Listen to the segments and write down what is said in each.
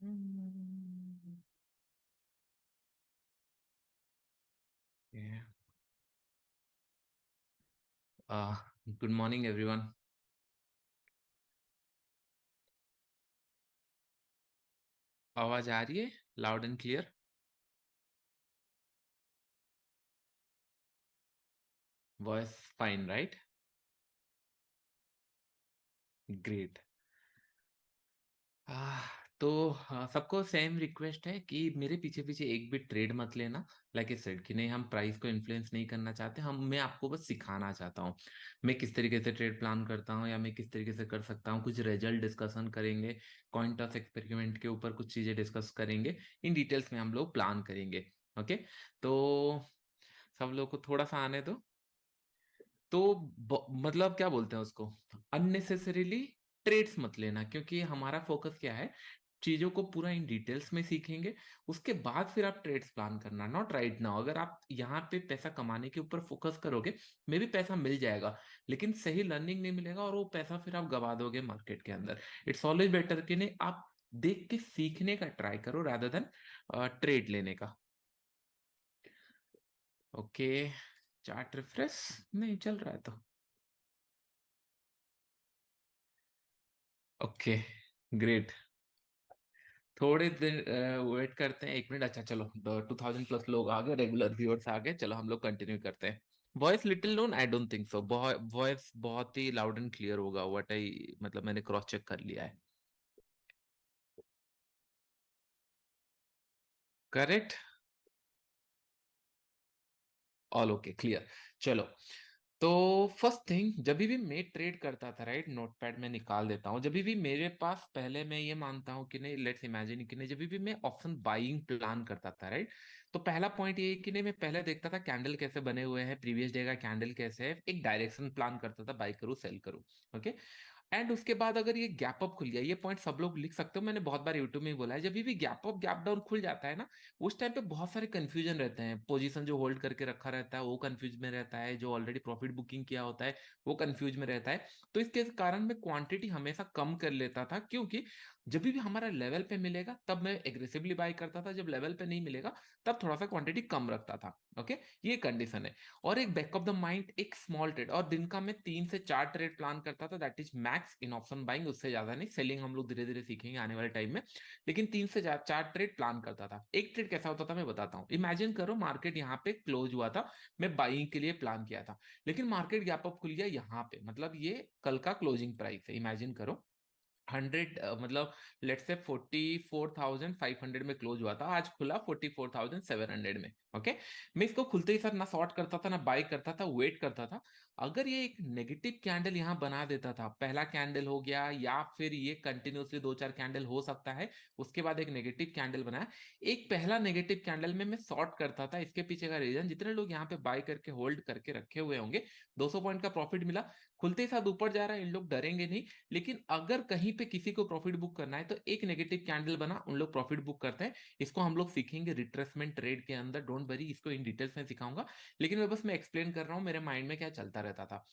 Hmm. Yeah. Uh, Good morning, everyone. आवाज आ रही है loud and clear? Voice fine, right? Great. आ, तो सबको सेम रिक्वेस्ट है कि मेरे पीछे पीछे एक भी ट्रेड मत लेना। लाइक ए सेड कि नहीं, हम प्राइस को इन्फ्लुएंस नहीं करना चाहते, मैं आपको बस सिखाना चाहता हूँ मैं किस तरीके से ट्रेड प्लान करता हूँ या मैं किस तरीके से कर सकता हूँ। कुछ रिजल्ट डिस्कशन करेंगे, कॉइन टॉस एक्सपेरिमेंट के ऊपर कुछ चीजें डिस्कस करेंगे, इन डिटेल्स में हम लोग प्लान करेंगे। ओके, तो सब लोग को थोड़ा सा आने दो। तो मतलब क्या बोलते हैं उसको, अननेसेसरीली ट्रेड्स मत लेना, क्योंकि हमारा फोकस क्या है, चीजों को पूरा इन डिटेल्स में सीखेंगे। उसके बाद फिर आप ट्रेड्स प्लान करना, नॉट राइट नाउ। अगर आप यहाँ पे पैसा कमाने के ऊपर फोकस करोगे, मे भी पैसा मिल जाएगा, लेकिन सही लर्निंग नहीं मिलेगा और वो पैसा फिर आप गवा दोगे मार्केट के अंदर। इट्स ऑलवेज बेटर कि नहीं, आप देख के सीखने का ट्राई करो रादर देन ट्रेड लेने का। ओके, चार्ट रिफ्रेश नहीं चल रहा है तो ओके, ग्रेट। थोड़े दिन वेट करते हैं, 1 मिनट। अच्छा चलो, 2000 प्लस लोग आ गए, रेगुलर व्यूअर्स आ गए, चलो हम लोग कंटिन्यू करते हैं। Voice little known, I don't think so. Voice बहुत ही लाउड एंड क्लियर होगा, व्हाट आई मतलब मैंने क्रॉस चेक कर लिया है। Correct, all okay, clear. चलो, तो फर्स्ट थिंग, जब भी मैं ट्रेड करता था, राइट, नोटपैड में निकाल देता हूँ। जब भी मेरे पास, पहले मैं ये मानता हूँ कि नहीं, लेट्स इमेजिन कि नहीं, जब भी मैं ऑप्शन बाइंग प्लान करता था, राइट, तो पहला पॉइंट ये है कि नहीं, मैं पहले देखता था कैंडल कैसे बने हुए हैं, प्रीवियस डे का कैंडल कैसे है, एक डायरेक्शन प्लान करता था, बाई करूँ सेल करूँ। ओके, एंड उसके बाद अगर ये गैप अप खुल गया, ये पॉइंट सब लोग लिख सकते हो, मैंने बहुत बार यूट्यूब में भी बोला है, जब भी गैप अप गैप डाउन खुल जाता है ना, उस टाइम पे बहुत सारे कंफ्यूजन रहते हैं। पोजीशन जो होल्ड करके रखा रहता है वो कंफ्यूज में रहता है, जो ऑलरेडी प्रॉफिट बुकिंग किया होता है वो कंफ्यूज में रहता है। तो इसके कारण मैं क्वांटिटी हमेशा कम कर लेता था, क्योंकि जब भी हमारा लेवल पे मिलेगा तब मैं एग्रेसिवली बाय करता था, जब लेवल पे नहीं मिलेगा तब थोड़ा सा क्वांटिटी कम रखता था। ओके, ये कंडीशन है। और एक बैक ऑफ द माइंड, एक स्मॉल ट्रेड, और दिन का मैं 3 से 4 ट्रेड प्लान करता था, that is max in option buying, उससे ज्यादा नहीं। सेलिंग हम लोग धीरे धीरे सीखेंगे आने वाले टाइम में, लेकिन 3 से 4 ट्रेड प्लान करता था। एक ट्रेड कैसा होता था मैं बताता हूँ। इमेजिन करो मार्केट यहाँ पे क्लोज हुआ था, मैं बाइंग के लिए प्लान किया था, लेकिन मार्केट गैप अप खुल गया यहाँ पे, मतलब ये कल का क्लोजिंग प्राइस है, इमेजिन करो 100, मतलब लेट्स से 44,500 में क्लोज हुआ था, आज खुला 44,700 में। ओके, मैं इसको खुलते ही सर ना शॉर्ट करता था ना बाय करता था, वेट करता था। अगर ये एक नेगेटिव कैंडल यहाँ बना देता था, पहला कैंडल हो गया या फिर ये कंटिन्यूसली 2 4 कैंडल हो सकता है, उसके बाद एक नेगेटिव कैंडल बनाया, एक पहला नेगेटिव कैंडल में मैं शॉर्ट करता था। इसके पीछे का रीजन, जितने लोग यहाँ पे बाय करके होल्ड करके रखे हुए होंगे, 200 पॉइंट का प्रॉफिट मिला, खुलते ही साथ ऊपर जा रहा है, इन लोग डरेंगे नहीं। लेकिन अगर कहीं पे किसी को प्रॉफिट बुक करना है तो एक नेगेटिव कैंडल बना, उन लोग प्रॉफिट बुक करते हैं। इसको हम लोग सीखेंगे रिट्रेसमेंट ट्रेड के अंदर, डोंट वरी, इसको इन डिटेल्स में सिखाऊंगा। लेकिन मैं एक्सप्लेन कर रहा हूं मेरे माइंड में क्या चलता रहता था।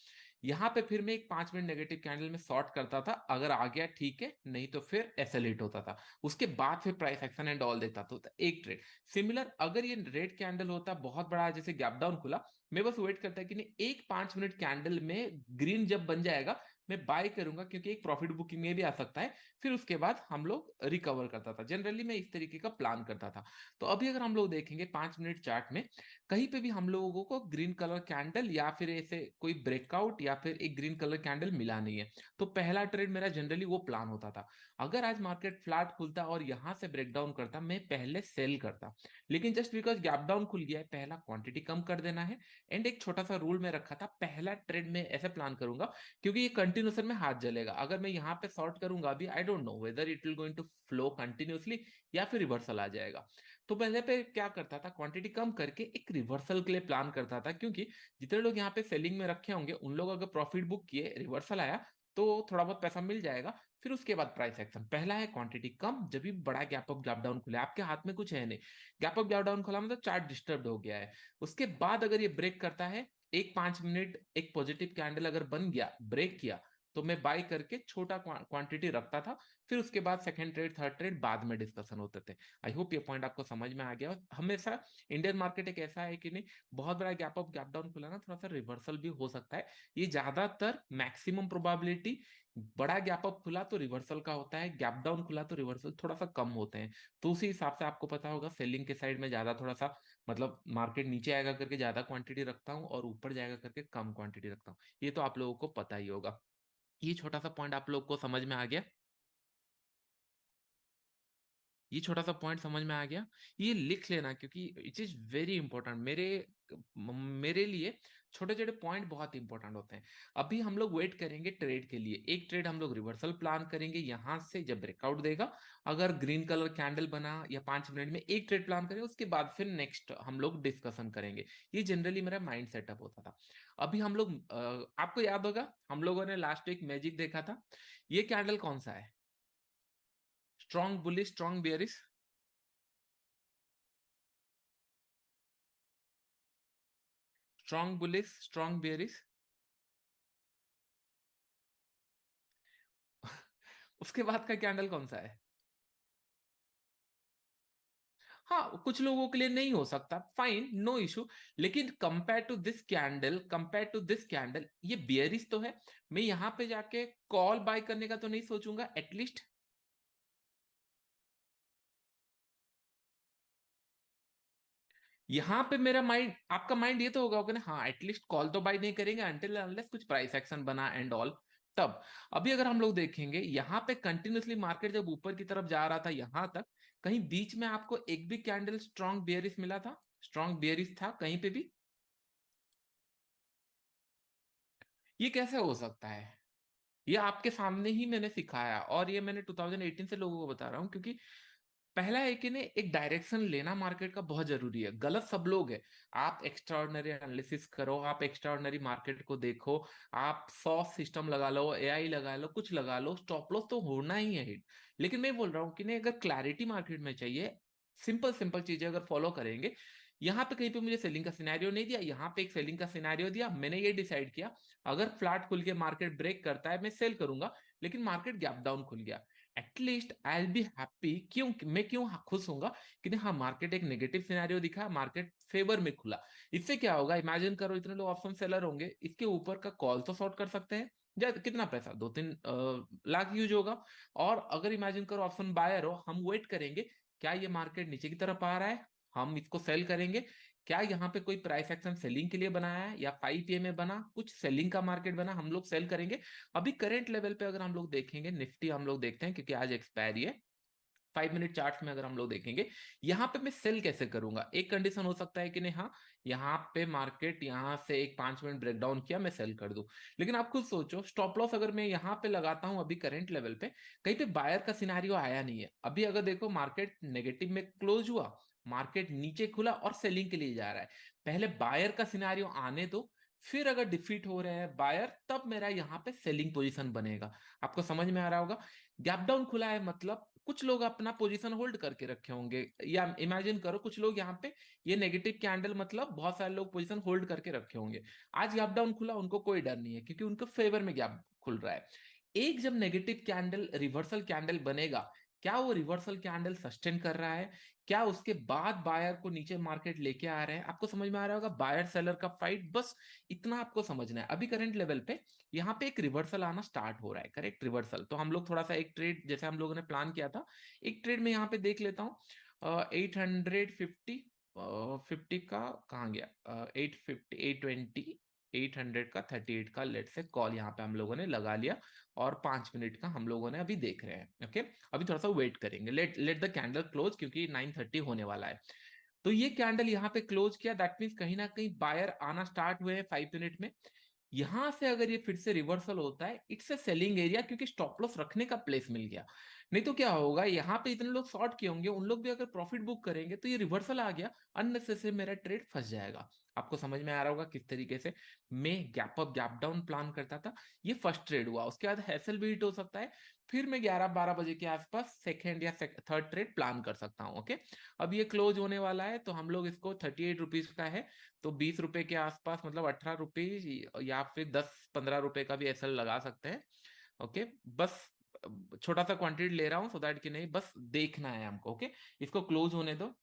यहाँ पे फिर मैं एक 5 मिनट नेगेटिव कैंडल में शॉर्ट करता था, अगर आ गया ठीक है, नहीं तो फिर एसेलेट होता था। उसके बाद फिर प्राइस एक्शन एंड ऑल देखता था, तो एक ट्रेड। सिमिलर अगर ये रेड कैंडल होता बहुत बड़ा, जैसे गैप डाउन खुला, मैं बस वेट करता कि नहीं, एक 5 मिनट कैंडल में ग्रीन जब बन जाएगा मैं बाय करूंगा, क्योंकि एक प्रॉफिट बुकिंग में भी आ सकता है। फिर उसके बाद हम लोग रिकवर करता था, जनरली मैं इस तरीके का प्लान करता था। तो अभी अगर हम लोग देखेंगे 5 मिनट चार्ट में, कहीं पे भी हम लोगों को ग्रीन कलर कैंडल या फिर ऐसे कोई ब्रेकआउट या फिर एक ग्रीन कलर कैंडल मिला नहीं है। तो पहला ट्रेड मेरा जनरली वो प्लान होता था, अगर आज मार्केट फ्लैट खुलता और यहां से ब्रेकडाउन करता, मैं पहले सेल करता। लेकिन जस्ट बिकॉज गैप डाउन खुल गया है, पहला क्वांटिटी कम कर देना है। एंड एक छोटा सा रूल में रखा था, पहला ट्रेड में ऐसे प्लान करूंगा, क्योंकि ये कंटिन्यूसन में हाथ जलेगा। अगर मैं यहाँ पे शॉर्ट करूंगा अभी, I don't know whether it will going to flow continuously या फिर रिवर्सल आ जाएगा। तो पहले पे क्या करता था, क्वांटिटी कम करके एक रिवर्सल के लिए प्लान करता था, क्योंकि जितने लोग यहाँ पे सेलिंग में रखे होंगे उन लोग अगर प्रॉफिट बुक किए, रिवर्सल आया, तो थोड़ा बहुत पैसा मिल जाएगा। फिर उसके बाद प्राइस एक्शन, पहला है क्वांटिटी कम, जब भी बड़ा गैप अप गैप डाउन खुला, आपके हाथ में कुछ है नहीं, गैप अप गैप डाउन खुला मतलब चार्ट डिस्टर्ब हो गया है। उसके बाद अगर ये ब्रेक करता है, एक 5 मिनट एक पॉजिटिव कैंडल अगर बन गया, ब्रेक किया, तो मैं बाय करके छोटा क्वांटिटी रखता था, फिर उसके बाद सेकंड ट्रेड थर्ड ट्रेड बाद में डिस्कशन होते थे। आई होप ये पॉइंट आपको समझ में आ गया। हमेशा इंडियन मार्केट एक ऐसा है कि नहीं, बहुत बड़ा गैप अप गैप डाउन खुला ना, थोड़ा सा रिवर्सल भी हो सकता है। ये ज्यादातर मैक्सिमम प्रोबेबिलिटी बड़ा गैप अप खुला तो रिवर्सल का होता है, गैप डाउन खुला तो रिवर्सल थोड़ा सा कम होते हैं। तो उसी हिसाब से आपको पता होगा सेलिंग के साइड में ज्यादा थोड़ा सा, मतलब मार्केट नीचे आएगा करके ज्यादा क्वांटिटी रखता हूँ और ऊपर जाएगा करके कम क्वांटिटी रखता हूँ। ये तो आप लोगों को पता ही होगा। ये छोटा सा पॉइंट आप लोग को समझ में आ गया? ये छोटा सा पॉइंट समझ में आ गया? ये लिख लेना क्योंकि इट इज वेरी इंपॉर्टेंट मेरे लिए। छोटे छोटे पॉइंट बहुत इंपॉर्टेंट होते हैं। अभी हम लोग वेट करेंगे ट्रेड के लिए, एक ट्रेड हम लोग रिवर्सल प्लान करेंगे यहां से जब ब्रेकआउट देगा, अगर ग्रीन कलर कैंडल बना या 5 मिनट में एक ट्रेड प्लान करें, उसके बाद फिर नेक्स्ट हम लोग डिस्कशन करेंगे। ये जनरली मेरा माइंड सेटअप होता था। अभी हम लोग आपको याद होगा हम लोगों ने लास्ट वीक मैजिक देखा था। ये कैंडल कौन सा है? Strong bullish strong bearish? Strong bullish strong bearish? उसके बाद का कैंडल कौन सा है? हाँ, कुछ लोगों के लिए नहीं हो सकता, फाइन, नो इशू। लेकिन कंपेयर टू दिस कैंडल ये बियरिश तो है। मैं यहां पे जाके कॉल बाय करने का तो नहीं सोचूंगा एटलीस्ट। यहां पे मेरा माइंड, आपका माइंड ये तो होगा ना, हाँ एटलीस्ट कॉल तो बाय नहीं करेंगे अनटिल अनलेस कुछ प्राइस एक्शन बना एंड ऑल। तब अभी अगर हम लोग देखेंगे यहां पे कंटिन्यूसली मार्केट जब ऊपर की तरफ जा रहा था यहां तक, कहीं बीच में आपको एक भी कैंडल स्ट्रॉन्ग बियरिश मिला था? स्ट्रॉन्ग बियरिश था कहीं पे भी? ये कैसे हो सकता है? ये आपके सामने ही मैंने सिखाया और ये मैंने 2018 से लोगों को बता रहा हूँ, क्योंकि पहला है कि ने एक डायरेक्शन लेना मार्केट का बहुत जरूरी है। गलत सब लोग है। आप एक्स्ट्राऑर्डिनरी एनालिसिस करो, आप एक्स्ट्राऑर्डिनरी मार्केट को देखो, आप 100 सिस्टम लगा लो, एआई लगा लो, कुछ लगा लो, स्टॉप लॉस तो होना ही है हिट। लेकिन मैं बोल रहा हूँ कि नहीं, अगर क्लैरिटी मार्केट में चाहिए, सिंपल सिंपल चीजें अगर फॉलो करेंगे, यहाँ पे कहीं पे मुझे सेलिंग का सिनेरियो नहीं दिया, यहाँ पे एक सेलिंग का सिनेरियो दिया, मैंने ये डिसाइड किया अगर फ्लैट खुल के मार्केट ब्रेक करता है मैं सेल करूंगा, लेकिन मार्केट गैप डाउन खुल गया, at least I will be happy. क्यों मैं क्यों खुश होऊंगा कि हाँ मार्केट एक नेगेटिव सिनेरियो दिखा, मार्केट फेवर में खुला। इससे क्या होगा, इमेजिन करो इतने लोग ऑप्शन सेलर होंगे, इसके ऊपर का कॉल तो शॉर्ट कर सकते हैं। कितना पैसा, 2-3 लाख यूज होगा। और अगर इमेजिन करो ऑप्शन बायर हो, हम वेट करेंगे क्या ये मार्केट नीचे की तरफ आ रहा है, हम इसको सेल करेंगे। क्या यहाँ पे कोई प्राइस एक्शन सेलिंग के लिए बनाया है या 5 PM में बना, कुछ सेलिंग का मार्केट बना, हम लोग सेल करेंगे। अभी करंट लेवल पे अगर हम लोग देखेंगे, निफ्टी हम लोग देखते हैं क्योंकि आज एक्सपायरी है, 5 मिनट चार्ट में अगर हम लोग देखेंगे, यहाँ पे मैं सेल कैसे करूंगा। एक कंडीशन हो सकता है कि नहीं, हाँ यहाँ पे मार्केट यहाँ से एक 5 मिनट ब्रेकडाउन किया मैं सेल कर दूं। लेकिन आप खुद सोचो, स्टॉप लॉस अगर मैं यहाँ पे लगाता हूं अभी करंट लेवल पे, कहीं पे बायर का सिनारियो आया नहीं है। अभी अगर देखो मार्केट नेगेटिव में क्लोज हुआ, मार्केट नीचे खुला और सेलिंग के लिए जा रहा है, पहले बायर का सिनारियो आने दो, फिर अगर डिफीट हो रहे हैं बायर तब मेरा यहाँ पे सेलिंग पोजीशन बनेगा। आपको समझ में आ रहा होगा? गैप डाउन खुला है मतलब कुछ लोग अपना पोजीशन होल्ड करके रखे होंगे, या इमेजिन करो कुछ लोग यहाँ पे, ये नेगेटिव कैंडल मतलब बहुत सारे लोग पोजीशन होल्ड करके रखे होंगे। आज गैप डाउन खुला, उनको कोई डर नहीं है क्योंकि उनको फेवर में गैप खुल रहा है। एक जब नेगेटिव कैंडल रिवर्सल कैंडल बनेगा, क्या वो रिवर्सल कैंडल सस्टेन कर रहा है, क्या उसके बाद बायर को नीचे मार्केट लेके आ रहे हैं? आपको समझ में आ रहा होगा बायर सेलर का फाइट, बस इतना आपको समझना है। अभी करंट लेवल पे यहाँ पे एक रिवर्सल आना स्टार्ट हो रहा है, करेक्ट, रिवर्सल। तो हम लोग थोड़ा सा एक ट्रेड जैसे हम लोगों ने प्लान किया था, एक ट्रेड में यहाँ पे देख लेता हूँ। 850, 50 का कहाँ गया, 850, 820, 800 का 38 का लेट से कॉल यहाँ पे हम लोगों ने लगा लिया, और 5 मिनट का हम लोगों ने अभी देख रहे हैं। ओके, अभी थोड़ा सा वेट करेंगे, let let the candle close क्योंकि 9:30 होने वाला है। तो ये कैंडल यहाँ पे क्लोज किया, दैट मीन्स कहीं ना कहीं बायर आना स्टार्ट हुए हैं 5 मिनट में। यहां से अगर ये फिर से रिवर्सल होता है, इट्स ए सेलिंग एरिया क्योंकि स्टॉप लॉस रखने का प्लेस मिल गया। नहीं तो क्या होगा, यहाँ पे इतने लोग शॉर्ट किए होंगे, उन लोग भी अगर प्रॉफिट बुक करेंगे तो ये रिवर्सल आ गया, अननेसेसरी मेरा ट्रेड फंस जाएगा। आपको समझ में आ रहा होगा किस तरीके से मैं gap up gap down plan करता था। ये फर्स्ट ट्रेड हुआ, उसके बाद हैसल भी हिट हो सकता है। फिर मैं 11-12 बजे के आसपास सेकेंड या थर्ड ट्रेड प्लान कर सकता हूँ। ओके, अब ये क्लोज होने वाला है तो हम लोग इसको 38 रुपीज का है, तो 20 रुपए के आसपास, मतलब 18 रुपीज या फिर 10-15 रुपए का भी एसएल लगा सकते हैं। ओके, बस छोटा सा क्वांटिटी ले रहा हूँ सो दैट कि नहीं, बस देखना है हमको। ओके, इसको क्लोज होने दो।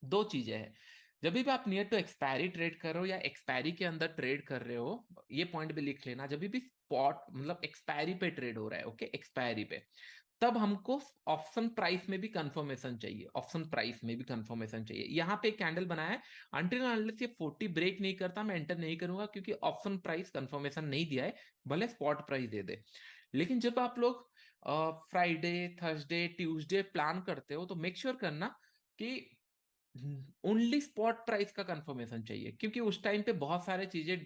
दो चीजें हैं, जब भी आप नियर टू एक्सपायरी ट्रेड कर रहे हो या एक्सपायरी के अंदर ट्रेड कर रहे हो, ये पॉइंट भी लिख लेना, जब भी स्पॉट मतलब एक्सपायरी पे ट्रेड हो रहा है, ओके, एक्सपायरी पे, तब हमको ऑप्शन प्राइस में भी कंफर्मेशन चाहिए, ऑप्शन प्राइस में भी कंफर्मेशन चाहिए। यहाँ पे एक कैंडल बनाया है, अनटिल अनलेस ये 40 ब्रेक नहीं करता मैं एंटर नहीं करूंगा, क्योंकि ऑप्शन प्राइस कंफर्मेशन नहीं दिया है, भले स्पॉट प्राइस दे दे। लेकिन जब आप लोग फ्राइडे, थर्सडे, ट्यूसडे प्लान करते हो, तो मेक श्योर करना कि ओनली स्पॉट प्राइस का कंफर्मेशन चाहिए, क्योंकि उस टाइम पे बहुत सारे चीजें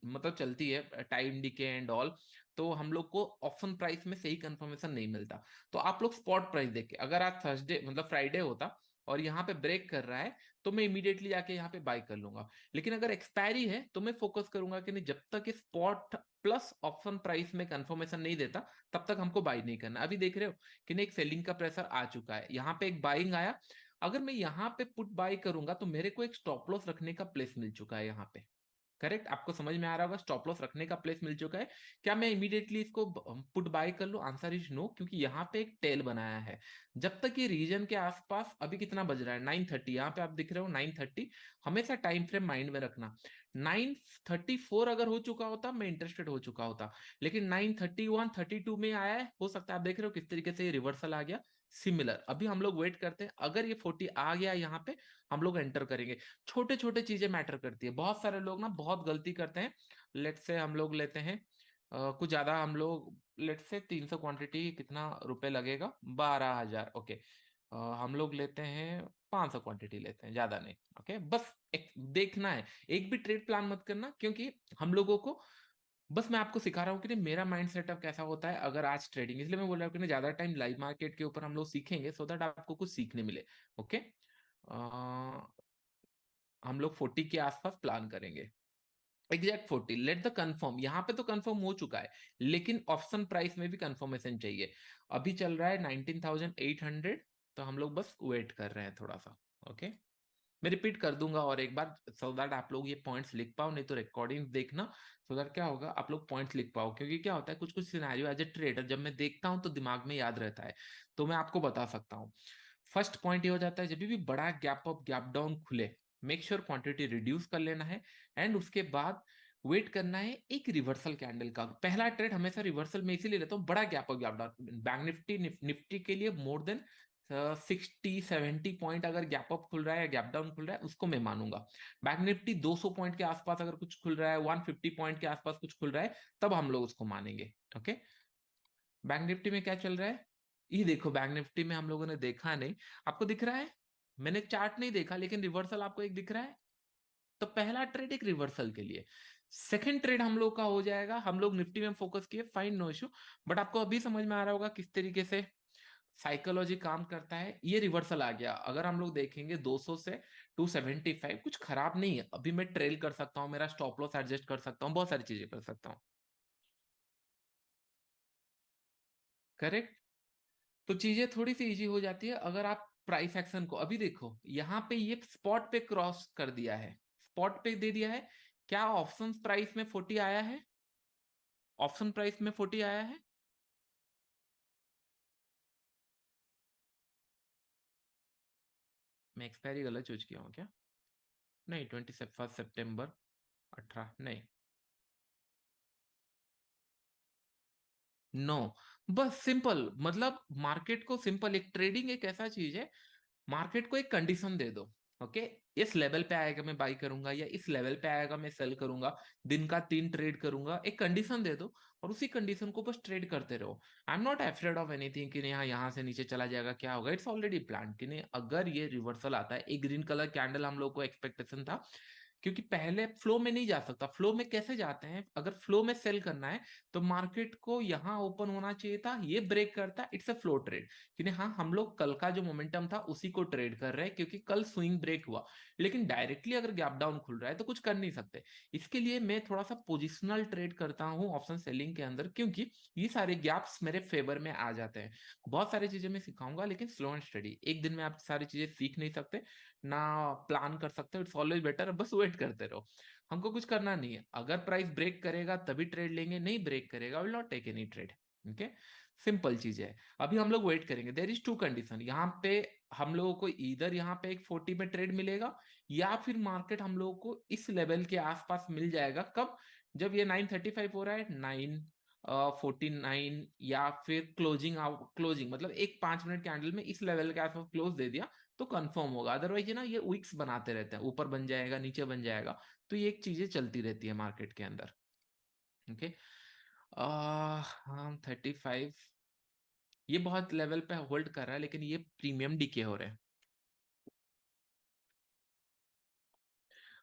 मतलब चलती है, टाइम डिके एंड ऑल, तो हम लोग को ऑप्शन प्राइस में सही कंफर्मेशन नहीं मिलता। तो आप लोग स्पॉट प्राइस देख के, अगर आज थर्सडे मतलब फ्राइडे होता और यहाँ पे ब्रेक कर रहा है, तो मैं इमीडिएटली जाके यहाँ पे बाय कर लूंगा। लेकिन अगर एक्सपायरी है तो मैं फोकस करूंगा कि नहीं, जब तक स्पॉट प्लस ऑप्शन प्राइस में कंफर्मेशन नहीं देता, तब तक हमको बाय नहीं करना। अभी देख रहे हो कि नहीं, एक सेलिंग का प्रेशर आ चुका है, यहाँ पे एक बाइंग आया, अगर मैं यहाँ पे पुट बाय करूंगा तो मेरे को एक स्टॉप लॉस रखने का प्लेस मिल चुका है यहाँ पे। करेक्ट, आपको समझ में आ रहा होगा, स्टॉप लॉस रखने का प्लेस मिल चुका है। क्या मैं इमीडिएटली इसको पुट बाय कर लूं? आंसर इज नो, क्योंकि यहाँ पे एक टेल बनाया है। जब तक ये रीजन के आसपास, अभी कितना बज रहा है, 9:30, यहाँ पे आप दिख रहे हो 9:30, हमेशा टाइम फ्रेम माइंड में रखना। 9:34 अगर हो चुका होता मैं इंटरेस्टेड हो चुका होता, लेकिन 9:31, 32 में आया है, हो सकता है आप देख रहे हो किस तरीके से रिवर्सल आ गया। सिमिलर अभी हम लोग वेट करते हैं, अगर ये 40 आ गया यहाँ पे, हम लोग एंटर करेंगे। छोटे छोटे चीजें मैटर करती है, बहुत सारे लोग ना बहुत गलती करते हैं। लेट से हम लोग लेते हैं कुछ ज्यादा, हम लोग लेट से 300 क्वांटिटी, कितना रुपए लगेगा, 12,000। ओके, हम लोग लेते हैं 500 क्वांटिटी लेते हैं, ज्यादा नहीं। ओके, बस एक देखना है, एक भी ट्रेड प्लान मत करना, क्योंकि हम लोगों को, बस मैं आपको सिखा रहा हूँ कि नहीं मेरा माइंड सेटअप कैसा होता है अगर आज ट्रेडिंग, इसलिए मैं बोल रहा हूँ कि नहीं ज्यादा टाइम लाइव मार्केट के ऊपर हम लोग सीखेंगे, सो दैट आपको कुछ सीखने मिले। ओके, हम लोग 40 के आसपास प्लान करेंगे, एग्जैक्ट 40, लेट द कंफर्म, यहाँ पे तो कंफर्म हो चुका है, लेकिन ऑप्शन प्राइस में भी कंफर्मेशन चाहिए। अभी चल रहा है 19,800, तो हम लोग बस वेट कर रहे हैं थोड़ा सा। ओके, मैं रिपीट कर दूंगा और एक बार, सो दैट आप लोग ये पॉइंट्स लिख पाओ, नहीं तो रिकॉर्डिंग देखना, सो दैट क्या होगा, आप लोग पॉइंट्स लिख पाओ, क्योंकि क्या होता है कुछ कुछ सिनेरियो एज ए ट्रेडर जब मैं देखता हूं तो दिमाग में याद रहता है, तो मैं आपको बता सकता हूँ। फर्स्ट पॉइंट ये हो जाता है, जब भी बड़ा गैप अप गैप डाउन खुले, मेक श्योर क्वांटिटी रिड्यूस कर लेना है, एंड उसके बाद वेट करना है एक रिवर्सल कैंडल का। पहला ट्रेड हमेशा रिवर्सल में इसीलिए लेता हूँ, बड़ा gap up gap down, bank Nifty Nifty के लिए मोर देन 60-70 पॉइंट अगर गैप अप खुल रहा है या गैप डाउन खुल रहा है, उसको मैं मानूंगा। बैंक निफ्टी 200 पॉइंट के आसपास अगर कुछ खुल रहा है, 150 पॉइंट के आसपास कुछ खुल रहा है, तब हम लोग उसको मानेंगे। ओके, बैंक निफ्टी में क्या चल रहा है, ये देखो, बैंक निफ्टी में हम लोगों ने देखा नहीं, आपको दिख रहा है, मैंने चार्ट नहीं देखा, लेकिन रिवर्सल आपको एक दिख रहा है। तो पहला ट्रेड एक रिवर्सल के लिए, सेकंड ट्रेड हम लोग का हो जाएगा, हम लोग निफ्टी में फोकस किए, फाइन, नो इशू, बट आपको अभी समझ में आ रहा होगा किस तरीके से साइकोलॉजी काम करता है। ये रिवर्सल आ गया, अगर हम लोग देखेंगे 200 से 275, कुछ खराब नहीं है, अभी मैं ट्रेल कर सकता हूँ, मेरा स्टॉप लॉस एडजस्ट कर सकता हूँ, बहुत सारी चीजें कर सकता हूँ। करेक्ट, तो चीजें थोड़ी सी इजी हो जाती है अगर आप प्राइस एक्शन को, अभी देखो यहाँ पे ये स्पॉट पे क्रॉस कर दिया है, स्पॉट पे दे दिया है, क्या ऑप्शन प्राइस में 40 आया है? ऑप्शन प्राइस में 40 आया है? मैं एक्सपायरी गलत चूज किया हूँ क्या? नहीं, 21 सितंबर 18, नहीं, नो, बस सिंपल, मतलब मार्केट को सिंपल, एक ट्रेडिंग एक ऐसा चीज है, मार्केट को एक कंडीशन दे दो। ओके, इस लेवल पे आएगा मैं बाई करूंगा, या इस लेवल पे आएगा मैं सेल करूंगा, दिन का 3 ट्रेड करूंगा, एक कंडीशन दे दो, और उसी कंडीशन को बस ट्रेड करते रहो। I am not afraid of anything कि नहीं हाँ यहाँ से नीचे चला जाएगा, क्या होगा, इट्स ऑलरेडी प्लान कि नहीं, अगर ये रिवर्सल आता है, एक ग्रीन कलर कैंडल हम लोग को एक्सपेक्टेशन था, क्योंकि पहले फ्लो में नहीं जा सकता। फ्लो में कैसे जाते हैं? अगर फ्लो में सेल करना है तो मार्केट को यहाँ ओपन होना चाहिए था, ये ब्रेक करता, इट्स अ फ्लो ट्रेड। क्योंकि हाँ, हम लोग कल का जो मोमेंटम था उसी को ट्रेड कर रहे हैं, क्योंकि कल स्विंग ब्रेक हुआ। लेकिन डायरेक्टली अगर गैप डाउन खुल रहा है तो कुछ कर नहीं सकते। इसके लिए मैं थोड़ा सा पोजिशनल ट्रेड करता हूँ ऑप्शन सेलिंग के अंदर, क्योंकि ये सारे गैप्स मेरे फेवर में आ जाते हैं। बहुत सारी चीजें मैं सिखाऊंगा, लेकिन स्लो एंड स्टडी। एक दिन में आप सारी चीजें सीख नहीं सकते, ना प्लान कर सकते हो। इट्स ऑलवेज बेटर बस वेट करते रहो। हमको कुछ करना नहीं है। अगर प्राइस ब्रेक करेगा तभी ट्रेड लेंगे, नहीं ब्रेक करेगा will not take any trade. Okay, simple चीज है। अभी हम लोग वेट करेंगे। देयर इज टू कंडीशन यहाँ पे। हम लोगों को इधर यहाँ पे एक 40 में ट्रेड मिलेगा, या फिर मार्केट हम लोगों को इस लेवल के आसपास मिल जाएगा। कब? जब ये 935 हो रहा है, 949, या फिर क्लोजिंग आउट, क्लोजिंग मतलब एक 5 मिनट कैंडल में इस लेवल के आसपास क्लोज दे दिया तो कंफर्म होगा। अदरवाइज ना ये विक्स बनाते रहते हैं, ऊपर बन जाएगा, नीचे बन जाएगा। तो ये एक चीजें चलती रहती है मार्केट के अंदर। ओके, हम 35 ये बहुत लेवल पे होल्ड कर रहा है, लेकिन ये प्रीमियम डीके हो रहे हैं।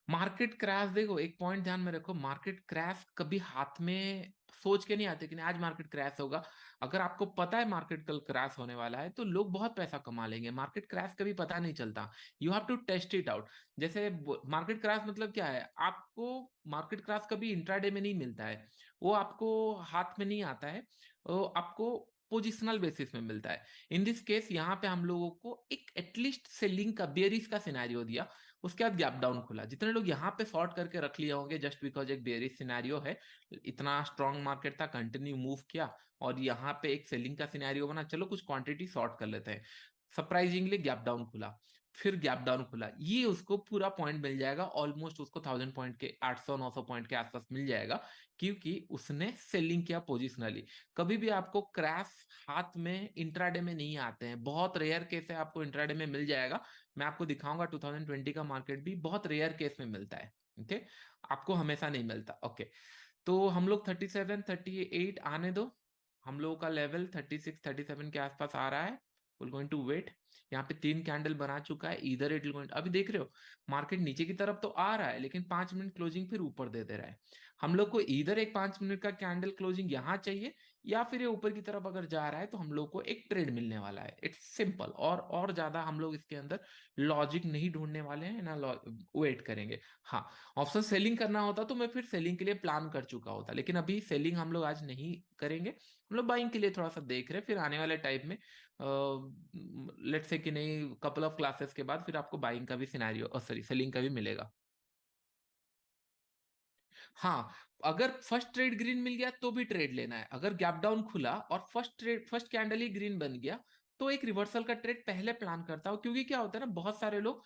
मार्केट क्रैश देखो, एक पॉइंट ध्यान में रखो, मार्केट क्रैश कभी हाथ में सोच के नहीं आते कि नहीं आज मार्केट क्रैश होगा। अगर आपको पता है मार्केट कल क्रैश होने वाला है तो लोग बहुत पैसा कमा लेंगे। मार्केट क्रैश कभी पता नहीं चलता, you have to test it out. जैसे मार्केट क्रैश मतलब क्या है? आपको मार्केट क्रैश कभी इंट्राडे में नहीं मिलता है, वो आपको हाथ में नहीं आता है, वो आपको पोजिशनल बेसिस में मिलता है। इन दिस केस यहाँ पे हम लोगों को एक एटलीस्ट सेलिंग का, बेयरिश का सिनेरियो दिया, उसके बाद गैप डाउन खुला। जितने लोग यहाँ पे शॉर्ट करके रख लिए होंगे जस्ट बिकॉज एक बेयरिश सिनेरियो है, इतना स्ट्रॉन्ग मार्केट था, कंटिन्यू मूव किया और यहाँ पे एक सेलिंग का सिनेरियो बना, चलो कुछ क्वांटिटी शॉर्ट कर लेते हैं। सरप्राइजिंगली गैप डाउन खुला, फिर गैप डाउन खुला, ये उसको पूरा पॉइंट मिल जाएगा, ऑलमोस्ट उसको 1000 पॉइंट के, 800-900 पॉइंट के आसपास मिल जाएगा, क्योंकि उसने सेलिंग किया पोजिशनली। कभी भी आपको क्रैश हाथ में इंट्राडे में नहीं आते हैं, बहुत रेयर केस है आपको इंट्राडे में मिल जाएगा। मैं आपको दिखाऊंगा 2020 का मार्केट भी बहुत रेयर केस में मिलता है। ओके, आपको हमेशा नहीं मिलता। ओके, तो हम लोग 37 38 आने दो। हम लोगों का लेवल 36 37 के आसपास आ रहा है। Will going to wait. यहाँ पे 3 कैंडल बना चुका है, इधर इट विल गोइंग, अभी देख रहे हो मार्केट नीचे की तरफ तो आ रहा है, लेकिन 5 मिनट क्लोजिंग फिर ऊपर दे दे रहा है। हम लोग को इधर एक 5 मिनट का कैंडल क्लोजिंग यहाँ चाहिए, या फिर ये ऊपर की तरफ अगर जा रहा है तो हम लोग को एक ट्रेड मिलने वाला है। इट्स सिंपल, और ज्यादा हम लोग इसके अंदर लॉजिक नहीं ढूंढने वाले हैं ना, वेट करेंगे। हाँ, ऑप्शन सेलिंग करना होता तो मैं फिर सेलिंग के लिए प्लान कर चुका होता, लेकिन अभी सेलिंग हम लोग आज नहीं करेंगे। हम लोग बाइंग के लिए थोड़ा सा देख रहे हैं, फिर आने वाले टाइम में लेट्स से कि नहीं, कपल ऑफ क्लासेस के बाद फिर आपको बाइंग का भी सिनेरियो, सॉरी सेलिंग का भी मिलेगा। हाँ, अगर फर्स्ट ट्रेड ग्रीन मिल गया तो भी ट्रेड लेना है। अगर गैप डाउन खुला और फर्स्ट कैंडल ही ग्रीन बन गया तो एक रिवर्सल का ट्रेड पहले प्लान करता हूं, क्योंकि क्या होता है ना, बहुत सारे लोग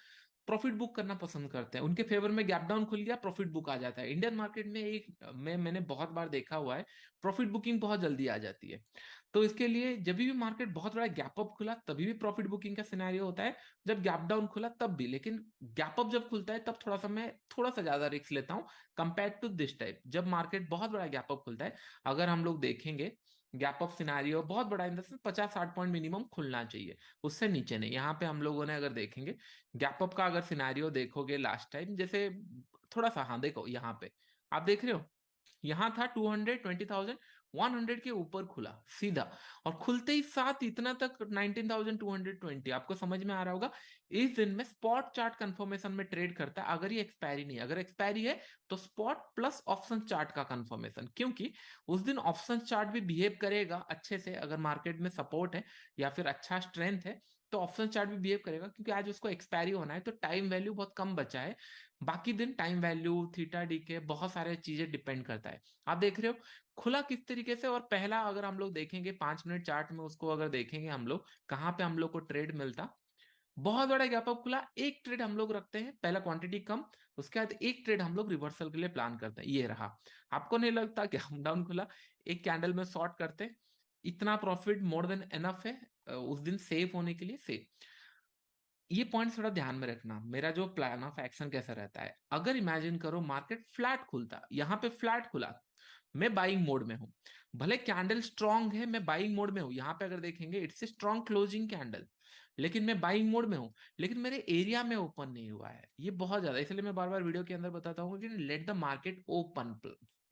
प्रॉफिट बुक करना पसंद करते हैं, उनके फेवर में गैप डाउन खुल गया, प्रॉफिट बुक आ जाता है। इंडियन मार्केट में मैंने बहुत बार देखा हुआ है, प्रॉफिट बुकिंग बहुत जल्दी आ जाती है। तो इसके लिए जब भी मार्केट बहुत बड़ा गैप अप खुला तभी भी प्रॉफिट बुकिंग का सिनेरियो होता है, जब गैप डाउन खुला तब भी। लेकिन गैप अप जब खुलता है तब थोड़ा सा मैं थोड़ा सा ज्यादा रिस्क लेता हूँ कंपेयर टू दिस टाइप, जब मार्केट बहुत बड़ा गैप अप खुलता है। अगर हम लोग देखेंगे गैप अप सिनेरियो बहुत बड़ा in the sense 50-60 point minimum खुलना चाहिए, उससे नीचे नहीं। यहाँ पे हम लोगों ने अगर देखेंगे गैप अप का अगर सिनेरियो देखोगे लास्ट टाइम, जैसे थोड़ा सा, हाँ देखो यहाँ पे आप देख रहे हो, यहाँ था 220,000, 100 के ऊपर खुला सीधा, और खुलते ही साथ इतना तक 19,220। आपको समझ में आ रहा होगा, इस दिन में स्पॉट चार्ट कंफर्मेशन में ट्रेड करता है, अगर ये एक्सपायरी नहीं है। अगर एक्सपायरी है तो स्पॉट प्लस ऑप्शन चार्ट का कंफर्मेशन, क्योंकि उस दिन ऑप्शन चार्ट भी बिहेव करेगा अच्छे से। अगर मार्केट में सपोर्ट है या फिर अच्छा स्ट्रेंथ है तो ऑप्शन चार्ट भी बिहेव करेगा, क्योंकि आज उसको एक्सपायरी होना है तो टाइम वैल्यू बहुत कम बचा है। बाकी दिन टाइम वैल्यू, थीटा डी के बहुत सारे चीजें डिपेंड करता है। आप देख रहे हो खुला किस तरीके से। और पहला अगर हम लोग देखेंगे 5 मिनट चार्ट में, उसको अगर देखेंगे हम लोग कहाँ पे हम लोग को ट्रेड मिलता, बहुत बड़ा गैप अप खुला, एक ट्रेड हम लोग रखते हैं, पहला क्वांटिटी कम, उसके बाद एक ट्रेड हम लोग रिवर्सल के लिए प्लान करते हैं, ये रहा। आपको नहीं लगता गैप डाउन खुला, एक कैंडल में शॉर्ट करते हैं, इतना प्रॉफिट मोर देन एनफ है उस दिन सेफ होने के लिए। सेफ, ये पॉइंट थोड़ा ध्यान में रखना। मेरा जो प्लान ऑफ एक्शन कैसा रहता है, अगर इमेजिन करो मार्केट फ्लैट खुलता, यहाँ पे फ्लैट खुला, मैं बाइंग मोड में हूँ। भले कैंडल स्ट्रांग है, मैं बाइंग मोड में हूँ। यहाँ पे अगर देखेंगे it's a strong closing candle, लेकिन मैं बाइंग मोड में हूँ, लेकिन मेरे एरिया में ओपन नहीं हुआ है। ये बहुत ज्यादा, इसलिए मैं बार बार वीडियो के अंदर बताता हूँ कि let the market open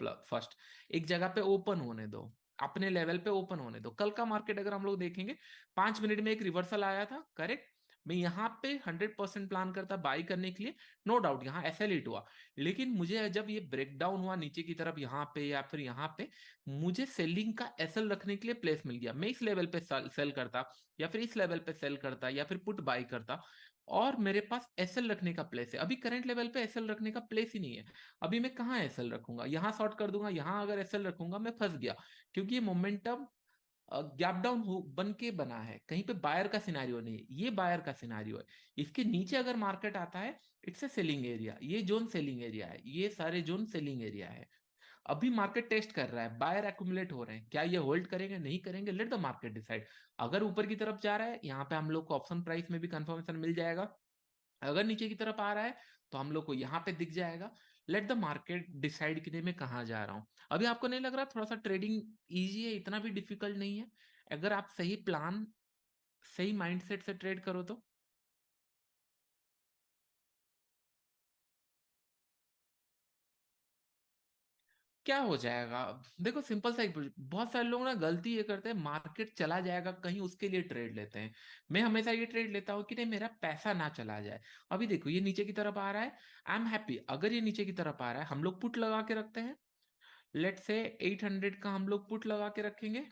first. एक जगह पे ओपन होने दो, अपने लेवल पे ओपन होने दो। कल का मार्केट अगर हम लोग देखेंगे, 5 मिनट में एक रिवर्सल आया था, करेक्ट। मैं यहाँ पे 100% प्लान करता बाई करने के लिए, नो डाउट यहाँ एसएल हिट हुआ। लेकिन मुझे जब ये ब्रेकडाउन हुआ नीचे की तरफ, यहाँ पे या फिर यहाँ पे, मुझे सेलिंग का एसएल रखने के लिए प्लेस मिल गया। मैं इस लेवल पे सेल करता, या फिर इस लेवल पे सेल करता, या फिर पुट बाई करता, और मेरे पास एसएल रखने का प्लेस है। अभी करंट लेवल पे एसएल रखने का प्लेस ही नहीं है। अभी मैं कहाँ एसएल रखूंगा? यहाँ शॉर्ट कर दूंगा, यहाँ अगर एसएल रखूंगा मैं फंस गया, क्योंकि ये मोमेंटम गैप डाउन हो बन के बना है, कहीं पे बायर का सिनारियो नहीं है, ये बायर का सिनारियो है। इसके नीचे अगर मार्केट आता है, इट्स ए सेलिंग एरिया, ये जोन सेलिंग एरिया है, ये सारे जोन सेलिंग एरिया है। अभी मार्केट टेस्ट कर रहा है, बायर एक्यूमुलेट हो रहे हैं, क्या ये होल्ड करेंगे नहीं करेंगे, लेट द मार्केट डिसाइड। अगर ऊपर की तरफ जा रहा है, यहाँ पे हम लोग को ऑप्शन प्राइस में भी कंफर्मेशन मिल जाएगा। अगर नीचे की तरफ आ रहा है, तो हम लोग को यहाँ पे दिख जाएगा। लेट द मार्केट डिसाइड कि मैं कहाँ जा रहा हूँ। अभी आपको नहीं लग रहा थोड़ा सा ट्रेडिंग इजी है, इतना भी डिफिकल्ट नहीं है, अगर आप सही प्लान, सही माइंडसेट से ट्रेड करो तो। क्या हो जाएगा? देखो सिंपल सा एक, बहुत सारे लोग ना गलती ये करते हैं, मार्केट चला जाएगा कहीं उसके लिए ट्रेड लेते हैं। मैं हमेशा ये ट्रेड लेता हूँ कि नहीं, मेरा पैसा ना चला जाए। अभी देखो ये नीचे की तरफ आ रहा है, आई एम हैप्पी। अगर ये नीचे की तरफ आ रहा है, हम लोग पुट लगा के रखते हैं। लेट से 800 का हम लोग पुट लगा के रखेंगे।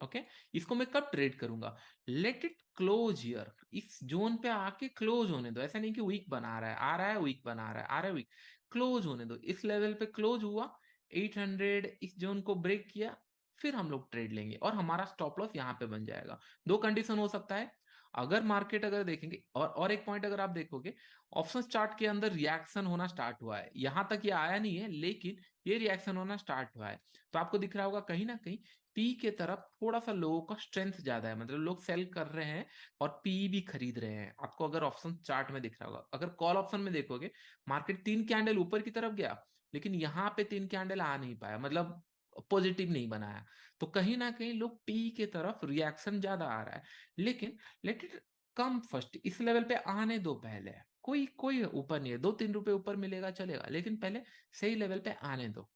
ओके, इसको मैं कब ट्रेड करूंगा? लेट इट क्लोज हियर, इस जोन पे आके क्लोज होने दो। ऐसा नहीं कि वीक बना रहा है, आ रहा है वीक बना रहा है, आ रहा है वीक, क्लोज होने दो। इस लेवल पे क्लोज हुआ, 800 इस जोन को ब्रेक किया, फिर हम लोग ट्रेड लेंगे और हमारा स्टॉप लॉस यहाँ पे बन जाएगा। दो कंडीशन हो सकता है, अगर मार्केट अगर देखेंगे, और एक पॉइंट अगर आप देखोगे, ऑप्शन चार्ट के अंदर रिएक्शन होना स्टार्ट हुआ है। यहां तक ये आया नहीं है, लेकिन ये रिएक्शन होना स्टार्ट हुआ है। तो आपको दिख रहा होगा कहीं ना कहीं पी के तरफ थोड़ा सा लोगों का स्ट्रेंथ ज्यादा है, मतलब लोग सेल कर रहे हैं और पी भी खरीद रहे हैं। आपको अगर ऑप्शन चार्ट में दिख रहा होगा, अगर कॉल ऑप्शन में देखोगे, मार्केट 3 कैंडल ऊपर की तरफ गया, लेकिन यहाँ पे 3 कैंडल आ नहीं पाया, मतलब पॉजिटिव नहीं बनाया। तो कहीं ना कहीं लोग पी के तरफ रिएक्शन ज्यादा आ रहा है। लेकिन लेट इट कम फर्स्ट, इस लेवल पे आने दो पहले। कोई कोई ऊपर नहीं है, 2-3 रुपए ऊपर मिलेगा चलेगा, लेकिन पहले सही लेवल पे आने दो।